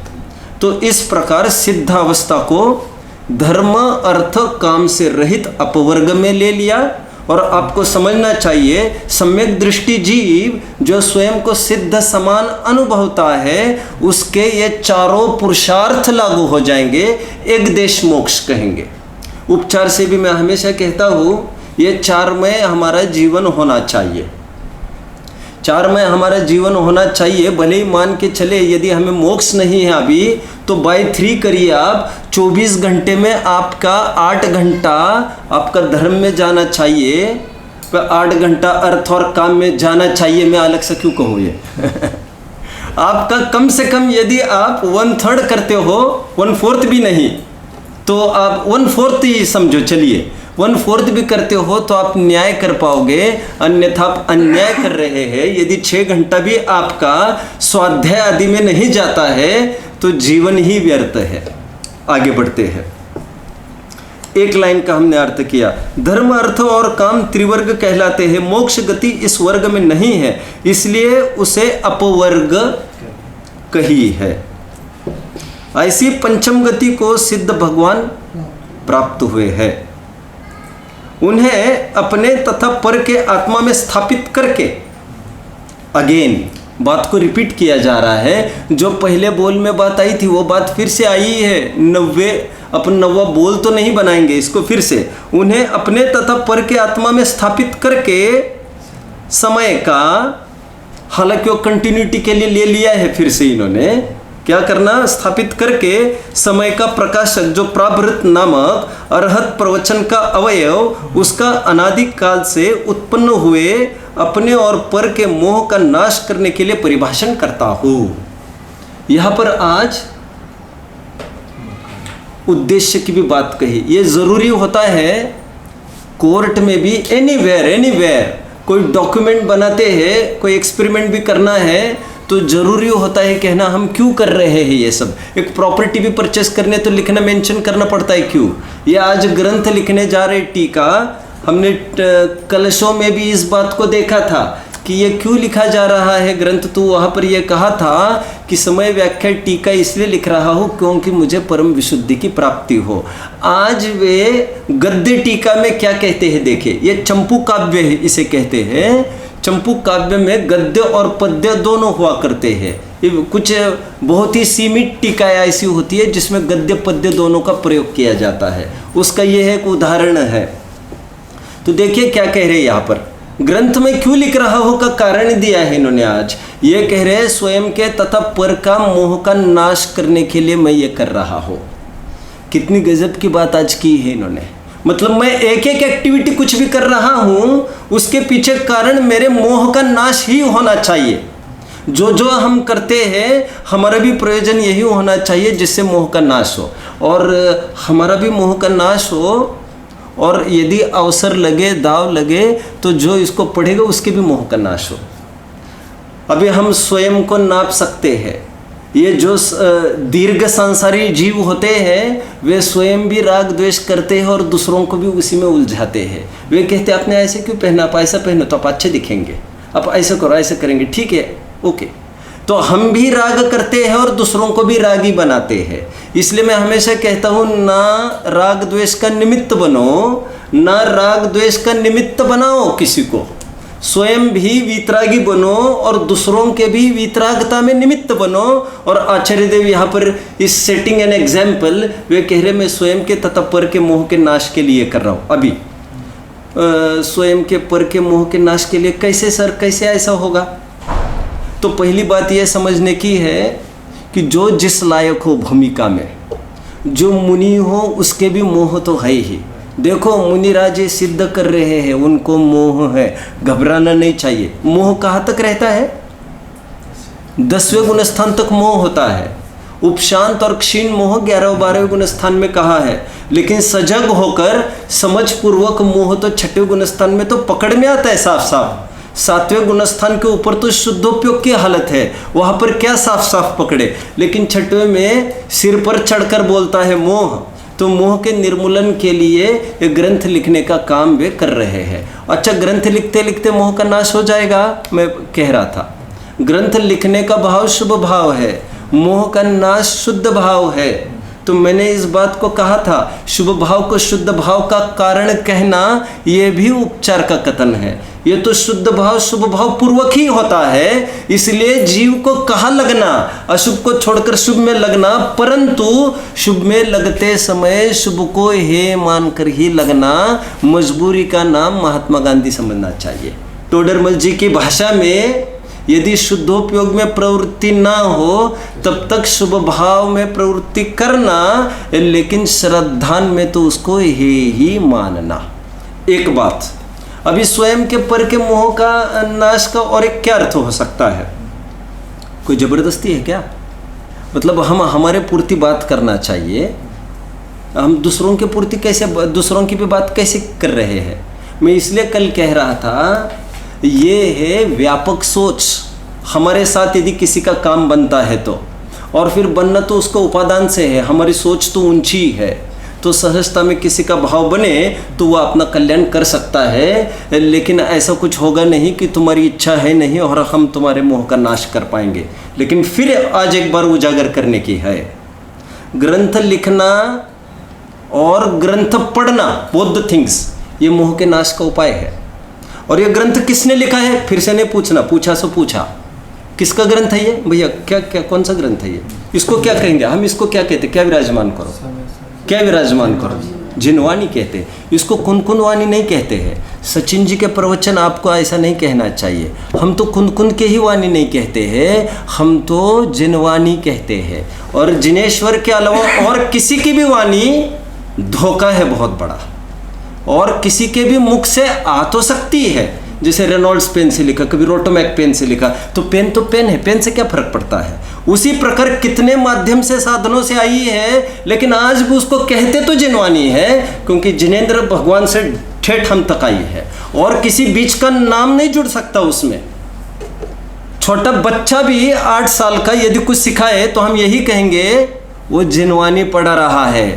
A: तो इस प्रकार सिद्धावस्था को धर्म अर्थ काम से रहित अपवर्ग में ले लिया। और आपको समझना चाहिए, सम्यक दृष्टि जीव जो स्वयं को सिद्ध समान अनुभवता है, उसके ये चारों पुरुषार्थ लागू हो जाएंगे, एक देश मोक्ष कहेंगे। उपचार से भी मैं हमेशा कहता हूँ, ये चार में हमारा जीवन होना चाहिए, चार में हमारा जीवन होना चाहिए। भले ही मान के चले यदि हमें मोक्ष नहीं है अभी, तो बाय 3 करिए आप, 24 घंटे में आपका 8 घंटा आपका धर्म में जाना चाहिए, 8 घंटा अर्थ और काम में जाना चाहिए। मैं अलग से क्यों कहूँ ये आपका कम से कम यदि आप 1/3 करते हो, 1/4 भी नहीं तो आप 1/4 ही समझो, चलिए 1/4 भी करते हो तो आप न्याय कर पाओगे, अन्यथा आप अन्याय कर रहे हैं। यदि 6 घंटा भी आपका स्वाध्याय आदि में नहीं जाता है तो जीवन ही व्यर्थ है। आगे बढ़ते हैं। एक लाइन का हमने अर्थ किया, धर्म अर्थ और काम त्रिवर्ग कहलाते हैं, मोक्ष गति इस वर्ग में नहीं है, इसलिए उसे अपवर्ग कही है। ऐसी पंचम गति को सिद्ध भगवान प्राप्त हुए हैं। उन्हें अपने तथा पर के आत्मा में स्थापित करके, अगेन बात को रिपीट किया जा रहा है। जो पहले बोल में बात आई थी वो बात फिर से आई है। अपन नवा बोल तो नहीं बनाएंगे इसको फिर से। उन्हें अपने तथा पर के आत्मा में स्थापित करके समय का, हालांकि वो कंटिन्यूटी के लिए ले लिया है, फिर से इन्होंने क्या करना, स्थापित करके समय का प्रकाशक जो प्रावृत नामक अरहत प्रवचन का अवयव, उसका अनादि काल से उत्पन्न हुए अपने और पर के मोह का नाश करने के लिए परिभाषण करता हूं। यहां पर आज उद्देश्य की भी बात कही। ये जरूरी होता है कोर्ट में भी, एनीवेयर कोई डॉक्यूमेंट बनाते हैं, कोई एक्सपेरिमेंट भी करना है तो जरूरी होता है कहना हम क्यों कर रहे हैं ये सब। एक प्रॉपर्टी भी परचेस करने तो लिखना, मेंशन करना पड़ता है क्यों। ये आज ग्रंथ लिखने जा रहे टीका, हमने कलशों में भी इस बात को देखा था कि ये क्यों लिखा जा रहा है ग्रंथ। तो वहाँ पर यह कहा था कि समय व्याख्या टीका इसलिए लिख रहा हूँ क्योंकि मुझे परम विशुद्धि की प्राप्ति हो। आज वे गद्य टीका में क्या कहते हैं देखिए, ये चंपू काव्य है इसे कहते हैं। चंपू काव्य में गद्य और पद्य दोनों हुआ करते हैं। ये कुछ बहुत ही सीमित टीकाएं ऐसी होती है जिसमें गद्य पद्य दोनों का प्रयोग किया जाता है। उसका यह एक उदाहरण है। तो देखिए क्या कह रहे हैं यहाँ पर, ग्रंथ में क्यों लिख रहा हो का कारण दिया है इन्होंने। आज ये कह रहे हैं स्वयं के तथा पर का मोह का नाश करने के लिए मैं ये कर रहा हूँ। कितनी गजब की बात आज की है इन्होंने। मतलब मैं एक एक एक्टिविटी कुछ भी कर रहा हूँ उसके पीछे कारण मेरे मोह का नाश ही होना चाहिए। जो जो हम करते हैं हमारा भी प्रयोजन यही होना चाहिए जिससे मोह का नाश हो, और हमारा भी मोह का नाश हो। और यदि अवसर लगे, दाव लगे तो जो इसको पढ़ेगा उसके भी मोह का नाश हो। अभी हम स्वयं को नाप सकते हैं। ये जो दीर्घ संसारी जीव होते हैं वे स्वयं भी राग द्वेष करते हैं और दूसरों को भी उसी में उलझाते हैं। वे कहते हैं आपने ऐसे क्यों पहना, आप ऐसा पहनो तो आप अच्छे दिखेंगे, आप ऐसा करो, ऐसा करेंगे, ठीक है, ओके। तो हम भी राग करते हैं और दूसरों को भी रागी बनाते हैं। इसलिए मैं हमेशा कहता हूँ ना राग द्वेष का निमित्त बनो, ना राग द्वेष का निमित्त बनाओ किसी को। स्वयं भी वीतरागी बनो और दूसरों के भी वीतरागता में निमित्त बनो। और आचार्य देव यहाँ पर इस सेटिंग एन एग्जाम्पल, वे कह रहे मैं स्वयं के तथा पर के मोह के नाश के लिए कर रहा हूँ। अभी स्वयं के पर के मोह के नाश के लिए कैसे सर, कैसे ऐसा होगा। तो पहली बात यह समझने की है कि जो जिस लायक हो भूमिका में, जो मुनि हो उसके भी मोह तो है ही। देखो मुनिराज सिद्ध कर रहे हैं, उनको मोह है, घबराना नहीं चाहिए। मोह कहाँ तक रहता है, 10वें गुण स्थान तक मोह होता है। उपशांत और क्षीण मोह 11वें 12वें गुण स्थान में कहा है, लेकिन सजग होकर समझ पूर्वक मोह तो 6वें गुण स्थान में तो पकड़ में आता है साफ साफ। 7वें गुण स्थान के ऊपर तो शुद्धोपयोग की हालत है, वहां पर क्या साफ साफ पकड़े। लेकिन 6वें में सिर पर चढ़कर बोलता है मोह। तो मोह के निर्मूलन के लिए ये ग्रंथ लिखने का काम वे कर रहे हैं। अच्छा, ग्रंथ लिखते लिखते मोह का नाश हो जाएगा, मैं कह रहा था। ग्रंथ लिखने का भाव शुभ भाव है, मोह का नाश शुद्ध भाव है। तो मैंने इस बात को कहा था, शुभ भाव को शुद्ध भाव का कारण कहना यह भी उपचार का कथन है। ये तो शुद्ध भाव शुभ भाव पूर्वक ही होता है, इसलिए जीव को कहाँ लगना, अशुभ को छोड़कर शुभ में लगना। परंतु शुभ में लगते समय शुभ को हे मानकर ही लगना मजबूरी का नाम महात्मा गांधी समझना चाहिए। टोडरमल जी की भाषा में यदि शुद्धोपयोग में प्रवृत्ति ना हो तब तक शुभ भाव में प्रवृत्ति करना, लेकिन श्रद्धान में तो उसको ही मानना। एक बात, अभी स्वयं के पर के मोह का नाश का और एक क्या अर्थ हो सकता है, कोई जबरदस्ती है क्या। मतलब हम हमारे पूर्ति बात करना चाहिए, हम दूसरों के पूर्ति कैसे, दूसरों की भी बात कैसे कर रहे हैं। मैं इसलिए कल कह रहा था ये है व्यापक सोच। हमारे साथ यदि किसी का काम बनता है तो, और फिर बनना तो उसको उपादान से है, हमारी सोच तो ऊंची है, तो सहजता में किसी का भाव बने तो वह अपना कल्याण कर सकता है। लेकिन ऐसा कुछ होगा नहीं कि तुम्हारी इच्छा है नहीं और हम तुम्हारे मोह का नाश कर पाएंगे। लेकिन फिर आज एक बार उजागर करने की है, ग्रंथ लिखना और ग्रंथ पढ़ना, बोथ द थिंग्स, ये मोह के नाश का उपाय है। और ये ग्रंथ किसने लिखा है? फिर से नहीं पूछना, पूछा सो पूछा। किसका ग्रंथ है ये भैया? क्या क्या कौन सा ग्रंथ है ये? इसको क्या कहेंगे हम? इसको क्या कहते? क्या विराजमान करो, क्या विराजमान करो, जिनवाणी कहते हैं इसको। कुन वाणी नहीं कहते हैं। सचिन जी के प्रवचन आपको ऐसा नहीं कहना चाहिए। हम तो कुन के ही वाणी नहीं कहते हैं, हम तो जिनवाणी कहते हैं। और जिनेश्वर के अलावा और किसी की भी वाणी धोखा है बहुत बड़ा, और किसी के भी मुख से आ तो सकती है। जैसे रेनॉल्ड्स पेन से लिखा, कभी रोटोमैक पेन से लिखा, तो पेन तो पेन है, पेन से क्या फर्क पड़ता है। उसी प्रकार कितने माध्यम से साधनों से आई है, लेकिन आज भी उसको कहते तो जिनवाणी है, क्योंकि जिनेंद्र भगवान से ठेठ हम तक आई है, और किसी बीच का नाम नहीं जुड़ सकता उसमें। छोटा बच्चा भी 8 साल का यदि कुछ सिखाए तो हम यही कहेंगे वो जिनवाणी पढ़ा रहा है,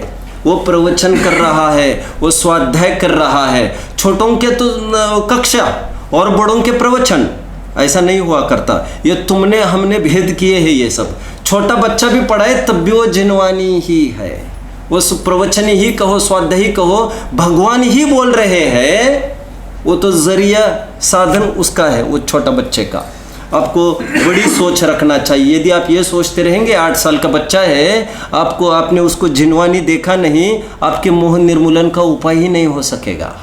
A: वो प्रवचन कर रहा है, वो स्वाध्याय कर रहा है। छोटों के तो कक्षा और बड़ों के प्रवचन, ऐसा नहीं हुआ करता। ये तुमने हमने भेद किए हैं ये सब। छोटा बच्चा भी पढ़ाए तब भी वो जिनवाणी ही है, वो प्रवचन ही कहो, स्वाध्याय ही कहो, भगवान ही बोल रहे हैं। वो तो जरिया साधन उसका है, वो छोटा बच्चे का। आपको बड़ी सोच रखना चाहिए। यदि आप ये सोचते रहेंगे 8 साल का बच्चा है, आपने उसको जिनवाणी देखा नहीं, आपके मोह निर्मूलन का उपाय ही नहीं हो सकेगा।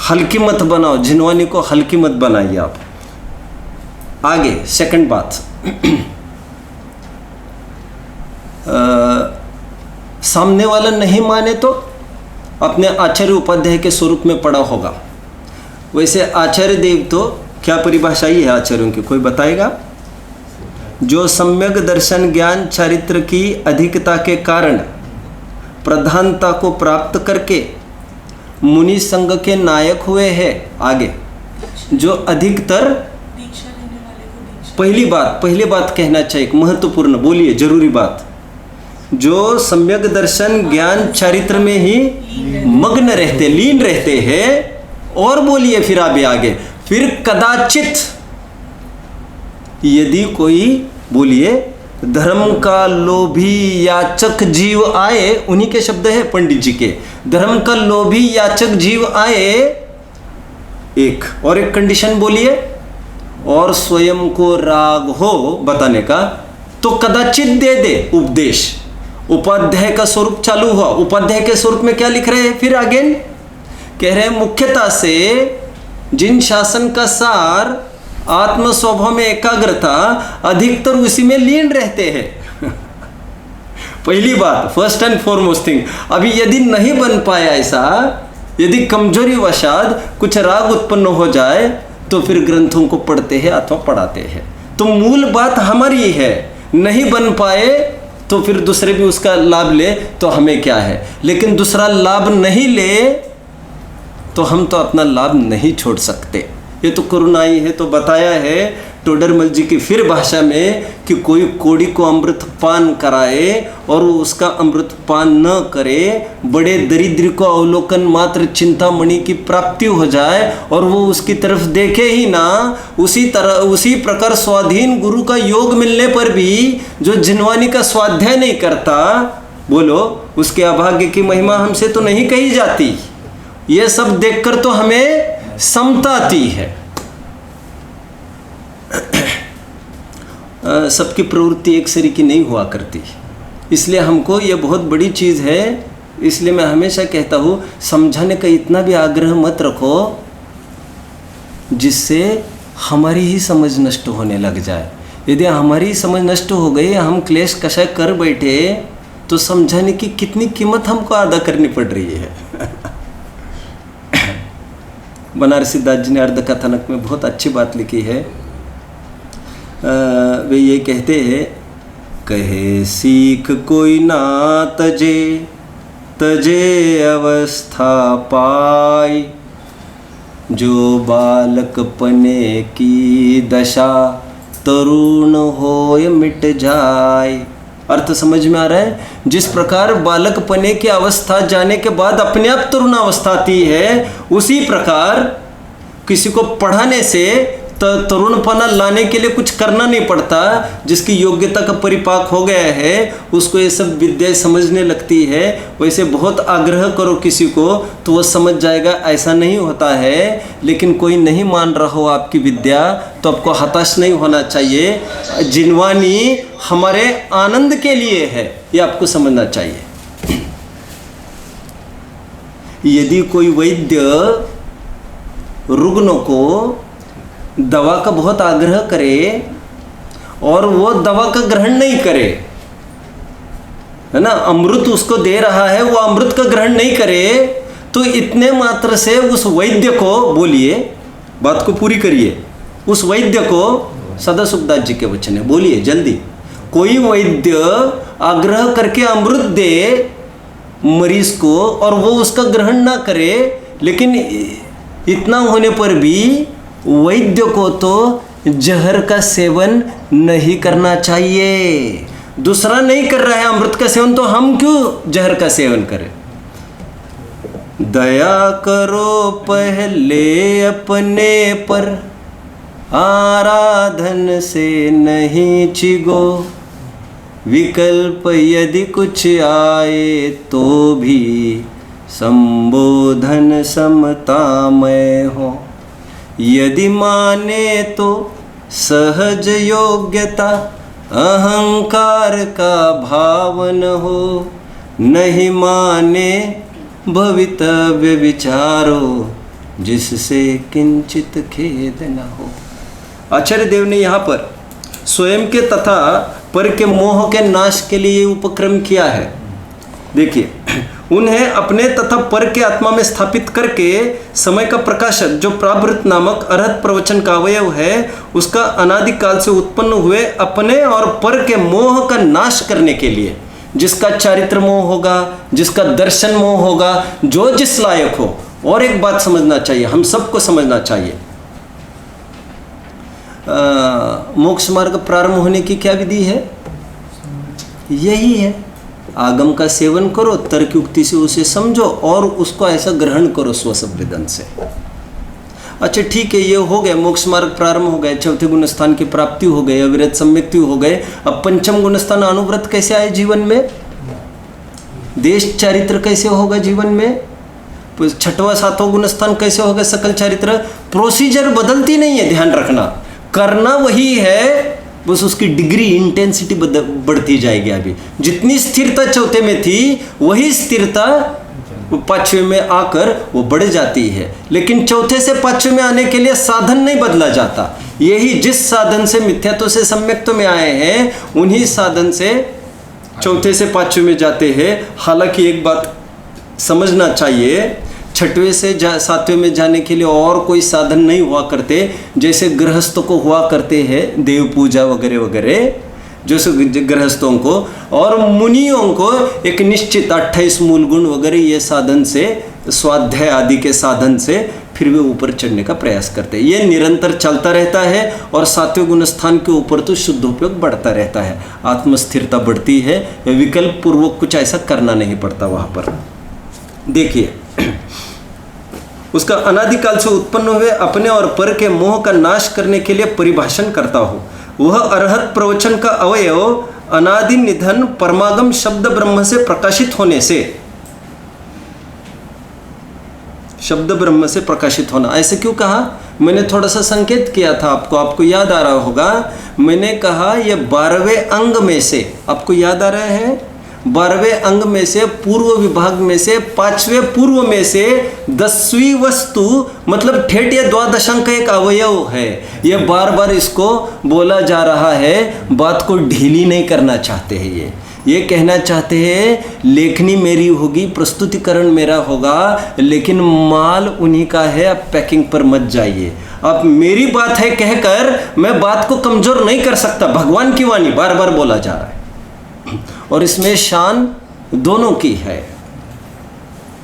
A: हल्की मत बनाओ, जिनवाणी को हल्की मत बनाइए आप। आगे सेकंड बात, सामने वाला नहीं माने तो अपने आचार्य उपाध्याय के स्वरूप में पढ़ा होगा। वैसे आचार्य देव तो क्या परिभाषा ही है आचार्यों की, कोई बताएगा? जो सम्यक दर्शन ज्ञान चारित्र की अधिकता के कारण प्रधानता को प्राप्त करके मुनि संघ के नायक हुए हैं। आगे जो अधिकतर, पहली बात कहना चाहिए, महत्वपूर्ण बोलिए, जरूरी बात, जो सम्यक दर्शन ज्ञान चारित्र में ही मग्न रहते, लीन रहते हैं। और बोलिए फिर आगे, फिर कदाचित यदि कोई, बोलिए, धर्म का लोभी याचक जीव आए, उन्हीं के शब्द है पंडित जी के, धर्म का लोभी याचक जीव आए, एक और एक कंडीशन बोलिए, और स्वयं को राग हो बताने का, तो कदाचित दे दे उपदेश। उपाध्याय का स्वरूप चालू हुआ। उपाध्याय के स्वरूप में क्या लिख रहे हैं? फिर आगे कह रहे हैं, मुख्यता से जिन शासन का सार आत्म स्वभाव में एकाग्रता, अधिकतर उसी में लीन रहते हैं। पहली बात, फर्स्ट एंड फॉरमोस्ट थिंग। अभी यदि नहीं बन पाया ऐसा, यदि कमजोरी वशात कुछ राग उत्पन्न हो जाए, तो फिर ग्रंथों को पढ़ते हैं अथवा पढ़ाते हैं। तो मूल बात हमारी है, नहीं बन पाए तो फिर दूसरे भी उसका लाभ ले तो हमें क्या है, लेकिन दूसरा लाभ नहीं ले तो हम तो अपना लाभ नहीं छोड़ सकते। ये तो करुणाई है। तो बताया है टोडरमल जी की फिर भाषा में कि कोई कोड़ी को अमृत पान कराए और वो उसका अमृत पान न करे, बड़े दरिद्र को अवलोकन मात्र चिंतामणि की प्राप्ति हो जाए और वो उसकी तरफ देखे ही ना, उसी प्रकार स्वाधीन गुरु का योग मिलने पर भी जो जिनवाणी का स्वाध्याय नहीं करता, बोलो उसके अभाग्य की महिमा हमसे तो नहीं कही जाती। ये सब देखकर तो हमें समता आती है। सबकी प्रवृत्ति एक सरी की नहीं हुआ करती, इसलिए हमको ये बहुत बड़ी चीज़ है। इसलिए मैं हमेशा कहता हूँ, समझाने का इतना भी आग्रह मत रखो जिससे हमारी ही समझ नष्ट होने लग जाए। यदि हमारी समझ नष्ट हो गई, हम क्लेश कषाय कर बैठे, तो समझाने की कितनी कीमत हमको अदा करनी पड़ रही है। बनारसी दास जी ने अर्ध कथानक में बहुत अच्छी बात लिखी है। वे ये कहते हैं, कहे सीख कोई ना तजे, तजे अवस्था पाई, जो बालकपने की दशा तरुण होय मिट जाए। अर्थ समझ में आ रहा है? जिस प्रकार बालकपने की अवस्था जाने के बाद अपने आप तरुणावस्था आती है, उसी प्रकार किसी को पढ़ाने से तरुणपना लाने के लिए कुछ करना नहीं पड़ता। जिसकी योग्यता का परिपाक हो गया है उसको ये सब विद्या समझने लगती है। वैसे बहुत आग्रह करो किसी को तो वो समझ जाएगा, ऐसा नहीं होता है। लेकिन कोई नहीं मान रहा हो आपकी विद्या तो आपको हताश नहीं होना चाहिए। जिनवानी हमारे आनंद के लिए है, ये आपको समझना चाहिए। यदि कोई वैद्य रुग्ण को दवा का बहुत आग्रह करे और वो दवा का ग्रहण नहीं करे, है ना, अमृत उसको दे रहा है, वो अमृत का ग्रहण नहीं करे, तो इतने मात्र से उस वैद्य को बोलिए, बात को पूरी करिए, उस वैद्य को, सदा सुखदास जी के वचन है, बोलिए जल्दी। कोई वैद्य आग्रह करके अमृत दे मरीज को और वो उसका ग्रहण ना करे, लेकिन इतना होने पर भी वैद्य को तो जहर का सेवन नहीं करना चाहिए। दूसरा नहीं कर रहा है अमृत का सेवन, तो हम क्यों जहर का सेवन करें। दया करो पहले अपने पर, आराधन से नहीं चिगो, विकल्प यदि कुछ आए तो भी संबोधन समतामय हो। यदि माने तो सहज योग्यता, अहंकार का भावन हो, नहीं माने भवितव्य विचारो, जिससे किंचित खेद न हो। आचार्य देव ने यहाँ पर स्वयं के तथा पर के मोह के नाश के लिए उपक्रम किया है। देखिए, उन्हें अपने तथा पर के आत्मा में स्थापित करके समय का प्रकाशक जो प्रावृत नामक अर्हत प्रवचन का अवयव है उसका अनादिकाल से उत्पन्न हुए अपने और पर के मोह का नाश करने के लिए, जिसका चारित्र मोह होगा, जिसका दर्शन मोह होगा, जो जिस लायक हो। और एक बात समझना चाहिए, हम सबको समझना चाहिए, मोक्ष मार्ग प्रारंभ होने की क्या विधि है? यही है, आगम का सेवन करो, तर्क युक्ति से उसे समझो और उसको ऐसा ग्रहण करो स्वसंवेदन से। अच्छा ठीक है, ये हो गया, मोक्ष मार्ग प्रारंभ हो गए, चौथे गुण स्थान की प्राप्ति हो गई, अविरत सम्यक्ति हो गए। अब पंचम गुण स्थान अनुव्रत कैसे आए जीवन में, देश चारित्र कैसे होगा जीवन में, छठवां सातवां गुण स्थान कैसे होगा सकल चारित्र। प्रोसीजर बदलती नहीं है, ध्यान रखना, करना वही है, बस उसकी डिग्री इंटेंसिटी बढ़ती जाएगी। अभी जितनी स्थिरता चौथे में थी वही स्थिरता पांचवें में आकर वो बढ़ जाती है। लेकिन चौथे से पांचवें में आने के लिए साधन नहीं बदला जाता। यही जिस साधन से मिथ्यात्व से सम्यक्त्व में आए हैं उन्हीं साधन से चौथे से पांचवें में जाते हैं। हालांकि एक बात समझना चाहिए, छठवें से सातवें में जाने के लिए और कोई साधन नहीं हुआ करते, जैसे गृहस्थों को हुआ करते हैं देव पूजा वगैरह वगैरह, जैसे गृहस्थों को और मुनियों को एक निश्चित 28 मूल गुण वगैरह ये साधन से, स्वाध्याय आदि के साधन से फिर वे ऊपर चढ़ने का प्रयास करते हैं। ये निरंतर चलता रहता है और सातवें गुण स्थान के ऊपर तो शुद्ध उपयोग बढ़ता रहता है, आत्मस्थिरता बढ़ती है, विकल्प पूर्वक कुछ ऐसा करना नहीं पड़ता वहाँ पर। देखिए, उसका अनादिकाल से उत्पन्न हुए अपने और पर के मोह का नाश करने के लिए परिभाषण करता हो। वह अरहत प्रवचन का अवयव अनादि निधन परमागम शब्द ब्रह्म से प्रकाशित होने से, शब्द ब्रह्म से प्रकाशित होना, ऐसे क्यों कहा? मैंने थोड़ा सा संकेत किया था आपको याद आ रहा होगा। मैंने कहा यह 12वें अंग में से, आपको याद आ रहा है, 12वें अंग में से पूर्व विभाग में से 5वें पूर्व में से 10वीं वस्तु, मतलब ठेठ या द्वादशांक एक अवयव है। यह बार बार इसको बोला जा रहा है, बात को ढीली नहीं करना चाहते हैं। ये कहना चाहते हैं लेखनी मेरी होगी, प्रस्तुतिकरण मेरा होगा, लेकिन माल उन्हीं का है, अब पैकिंग पर मत जाइए। अब मेरी बात है कहकर मैं बात को कमजोर नहीं कर सकता, भगवान की वाणी बार बार बोला जा रहा है और इसमें शान दोनों की है।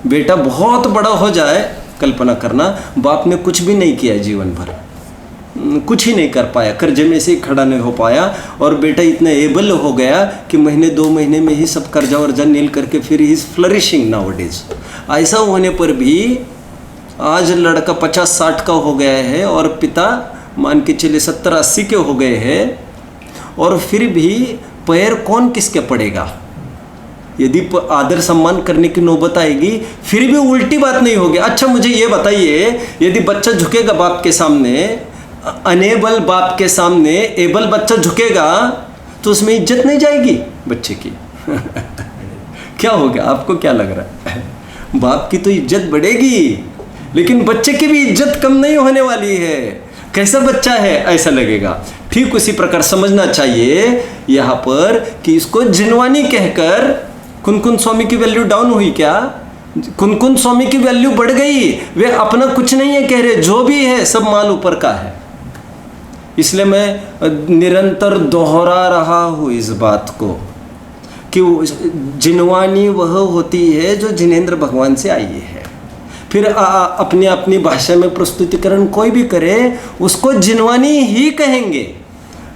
A: बेटा बहुत बड़ा हो जाए, कल्पना करना, बाप ने कुछ भी नहीं किया जीवन भर, कुछ ही नहीं कर पाया, कर्जे में से खड़ा नहीं हो पाया, और बेटा इतना एबल हो गया कि महीने 2 महीने में ही सब कर्जा वर्जा नील करके फिर ही फ्लरिशिंग नाउअडेज। ऐसा होने पर भी आज लड़का 50-60 का हो गया है और पिता मान के चले 70-80 के हो गए हैं, और फिर भी पैर कौन किसके पड़ेगा। यदि आदर सम्मान करने की नौबत आएगी फिर भी उल्टी बात नहीं होगी। अच्छा मुझे ये बताइए, यदि बच्चा झुकेगा बाप के सामने, अनेबल बाप के सामने एबल बच्चा झुकेगा, तो उसमें इज्जत नहीं जाएगी बच्चे की। क्या हो गया, आपको क्या लग रहा है? बाप की तो इज्जत बढ़ेगी, लेकिन बच्चे की भी इज्जत कम नहीं होने वाली है। कैसा बच्चा है ऐसा लगेगा। ठीक उसी प्रकार समझना चाहिए यहाँ पर कि इसको जिनवानी कहकर कुन-कुन स्वामी की वैल्यू डाउन हुई क्या? कुन-कुन स्वामी की वैल्यू बढ़ गई। वे अपना कुछ नहीं है कह रहे, जो भी है सब माल ऊपर का है। इसलिए मैं निरंतर दोहरा रहा हूँ इस बात को कि जिनवानी वह होती है जो जिनेंद्र भगवान से आई है। फिर अपनी अपनी भाषा में प्रस्तुतिकरण कोई भी करे उसको जिनवानी ही कहेंगे।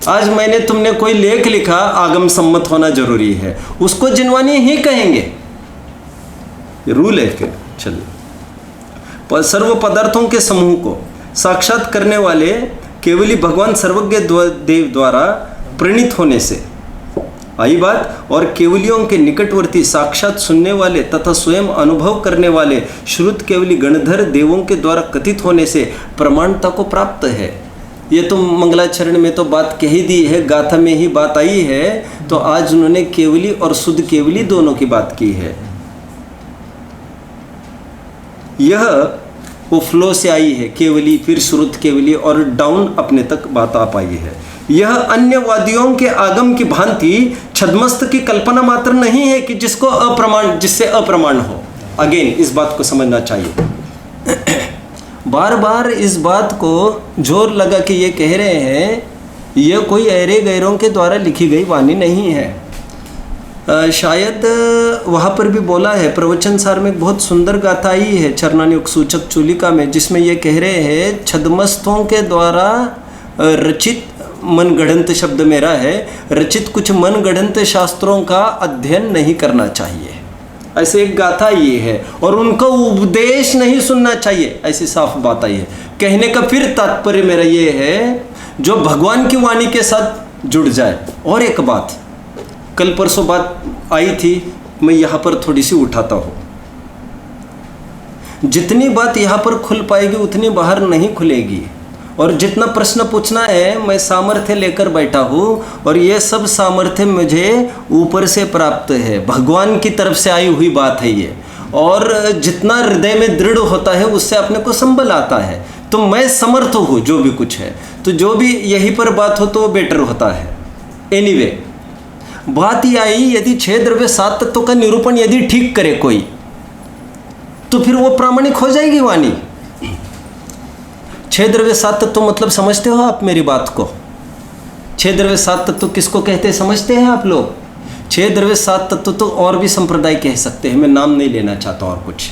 A: आज मैंने तुमने कोई लेख लिखा, आगम सम्मत होना जरूरी है, उसको जिनवानी ही कहेंगे, रूल है। फिर चलिए, सर्व पदार्थों के समूह को साक्षात करने वाले केवली भगवान सर्वज्ञ देव द्वारा प्रणीत होने से आई बात, और केवलियों के निकटवर्ती साक्षात सुनने वाले तथा स्वयं अनुभव करने वाले श्रुत केवली गणधर देवों के द्वारा कथित होने से प्रमाणता को प्राप्त है। ये तो मंगलाचरण में तो बात कही दी है, गाथा में ही बात आई है, तो आज उन्होंने केवली और शुद्ध केवली दोनों की बात की है। यह वो फ्लो से आई है, केवली फिर श्रुत केवली और डाउन अपने तक बात आ पाई है। यह अन्य वादियों के आगम की भांति छद्मस्त की कल्पना मात्र नहीं है कि जिसको अप्रमाण, जिससे अप्रमाण हो। अगेन इस बात को समझना चाहिए। बार बार इस बात को जोर लगा के ये कह रहे हैं, यह कोई अरे गैरों के द्वारा लिखी गई वाणी नहीं है। शायद वहाँ पर भी बोला है, प्रवचन सार में एक बहुत सुंदर गाथा आई है चरणानुग सूचक चूलिका में, जिसमें ये कह रहे हैं छद्मस्तों के द्वारा रचित, मनगढ़ंत शब्द मेरा है, रचित कुछ मनगढ़ंत शास्त्रों का अध्ययन नहीं करना चाहिए। ऐसे एक गाथा ये है, और उनका उपदेश नहीं सुनना चाहिए, ऐसी साफ बात आई है। कहने का फिर तात्पर्य मेरा ये है, जो भगवान की वाणी के साथ जुड़ जाए। और एक बात, कल परसों बात आई थी, मैं यहाँ पर थोड़ी सी उठाता हूँ। जितनी बात यहाँ पर खुल पाएगी उतनी बाहर नहीं खुलेगी, और जितना प्रश्न पूछना है मैं सामर्थ्य लेकर बैठा हूँ, और ये सब सामर्थ्य मुझे ऊपर से प्राप्त है, भगवान की तरफ से आई हुई बात है ये। और जितना हृदय में दृढ़ होता है उससे अपने को संबल आता है। तो मैं समर्थ हूँ जो भी कुछ है, तो जो भी यहीं पर बात हो तो वो बेटर होता है। एनीवे, बात ये आई, यदि 6 द्रव्य 7 तत्वों का निरूपण यदि ठीक करे कोई, तो फिर वो प्रामाणिक हो जाएगी वाणी। 6 द्रव्य 7 तत्व मतलब समझते हो आप मेरी बात को? 6 द्रव्य 7 तत्व किसको कहते हैं समझते हैं आप लोग? 6 द्रव्य 7 तत्व तो और भी संप्रदाय कह सकते हैं, मैं नाम नहीं लेना चाहता और कुछ।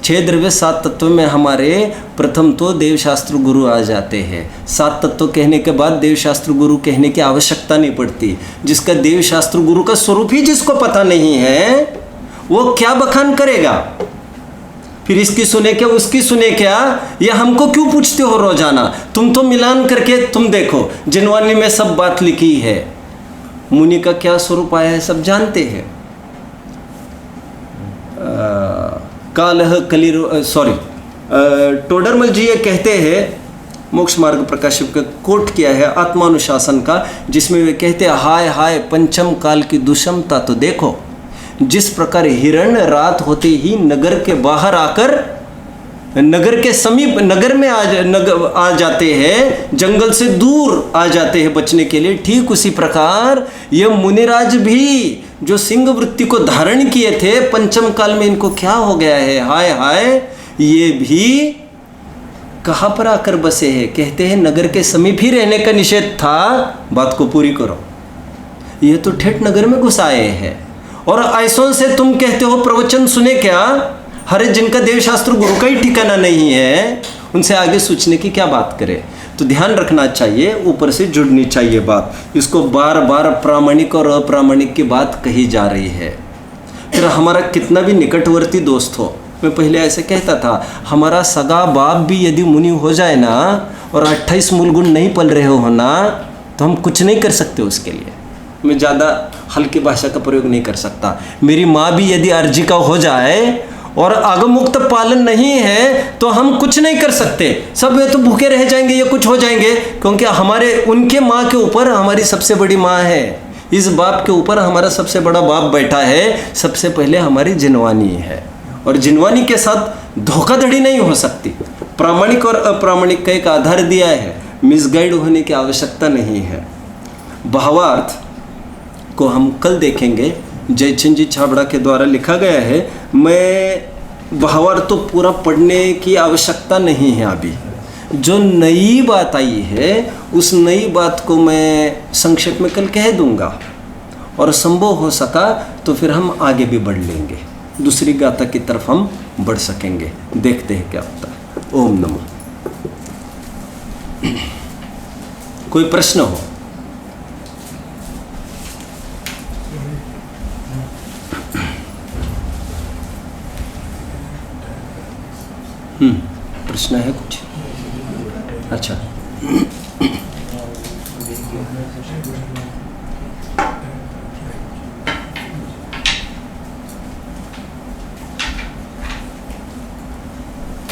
A: 6 द्रव्य 7 तत्व में हमारे प्रथम तो देवशास्त्र गुरु आ जाते हैं। 7 तत्व कहने के बाद देवशास्त्र गुरु कहने की आवश्यकता नहीं पड़ती। जिसका देवशास्त्र गुरु का स्वरूप ही जिसको पता नहीं है, वो क्या बखान करेगा? फिर इसकी सुने क्या, उसकी सुने क्या, या हमको क्यों पूछते हो रोजाना? तुम तो मिलान करके तुम देखो, जिनवानी में सब बात लिखी है। मुनि का क्या स्वरूप आया है सब जानते हैं। कालह कलिर सॉरी टोडरमल जी ये कहते हैं, मोक्ष मार्ग प्रकाशक का कोट किया है आत्मानुशासन का, जिसमें वे कहते हैं, हाय हाय पंचम काल की दुष्मता तो देखो। जिस प्रकार हिरण रात होते ही नगर के बाहर आकर नगर के समीप, नगर में आ जाते हैं, जंगल से दूर आ जाते हैं बचने के लिए, ठीक उसी प्रकार ये मुनिराज भी जो सिंह वृत्ति को धारण किए थे, पंचम काल में इनको क्या हो गया है, हाय हाय, ये भी कहाँ पर आकर बसे हैं? कहते हैं नगर के समीप ही रहने का निषेध था। बात को पूरी करो, ये तो ठेठ नगर में घुस आए हैं। और ऐसों से तुम कहते हो प्रवचन सुने क्या? हरे जिनका देवशास्त्र गुरु का ही ठिकाना नहीं है, उनसे आगे सोचने की क्या बात करें? तो ध्यान रखना चाहिए, ऊपर से जुड़नी चाहिए बात। इसको बार बार प्रामाणिक और अप्रामाणिक की बात कही जा रही है। फिर हमारा कितना भी निकटवर्ती दोस्त हो, मैं पहले ऐसे कहता था, हमारा सगा बाप भी यदि मुनि हो जाए ना और 28 मूल गुण नहीं पल रहे हो ना, तो हम कुछ नहीं कर सकते उसके लिए। मैं ज़्यादा हल्की भाषा का प्रयोग नहीं कर सकता। मेरी माँ भी यदि अर्जी का हो जाए और अगमुक्त पालन नहीं है तो हम कुछ नहीं कर सकते। सब ये तो भूखे रह जाएंगे, ये कुछ हो जाएंगे, क्योंकि हमारे उनके माँ के ऊपर हमारी सबसे बड़ी माँ है, इस बाप के ऊपर हमारा सबसे बड़ा बाप बैठा है। सबसे पहले हमारी जिनवानी है, और जिनवानी के साथ धोखाधड़ी नहीं हो सकती। प्रामाणिक और अप्रामाणिक का एक आधार दिया है, मिसगाइड होने की आवश्यकता नहीं है। भावार्थ को हम कल देखेंगे, जयचंद जी छाबड़ा के द्वारा लिखा गया है। मैं भावार्थ तो पूरा पढ़ने की आवश्यकता नहीं है अभी। जो नई बात आई है उस नई बात को मैं संक्षेप में कल कह दूंगा, और संभव हो सका तो फिर हम आगे भी बढ़ लेंगे, दूसरी गाथा की तरफ हम बढ़ सकेंगे। देखते हैं क्या होता है। ओम नमः। कोई प्रश्न हो? प्रश्न है कुछ? अच्छा,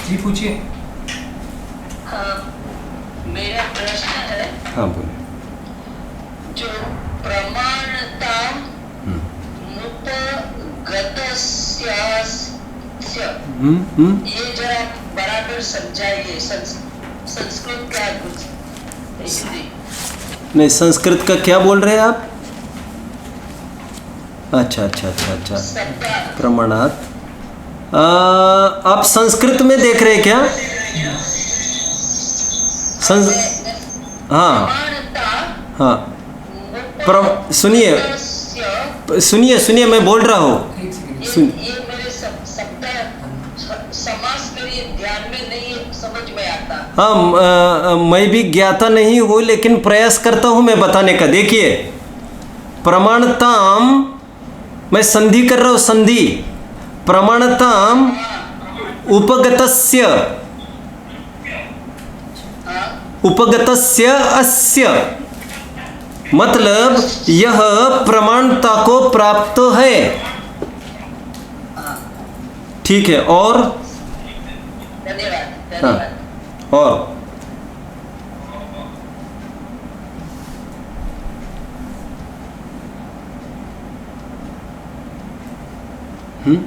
B: जी पूछिए।
C: हाँ, मेरा प्रश्न है,
A: हाँ बोलिए।
C: जो प्रमाणता ये जरा बराबर समझाइए। संस्कृत क्या कुछ हिंदी?
A: नहीं, संस्कृत का क्या बोल रहे हैं आप? अच्छा अच्छा अच्छा अच्छा,
C: शब्द
A: प्रमाणात। आप संस्कृत में देख रहे हैं क्या? हाँ
C: प्रमाणता
A: हाँ, सुनिए सुनिए, मैं बोल रहा हूँ।
C: ये मेरे शब्द समास मेरे ध्यान में नहीं समझ में आता।
A: हाँ, मैं भी ज्ञाता नहीं हूँ, लेकिन प्रयास करता हूँ मैं बताने का। देखिए, प्रमाणताम, मैं संधि कर रहा हूँ, संधि। प्रमाणताम उपगतस्य, उपगतस्य अस्य, मतलब यह प्रमाणता को प्राप्त है। ठीक है, और
C: धन्यवाद
A: हाँ,
C: धन्यवाद।
A: और हम्म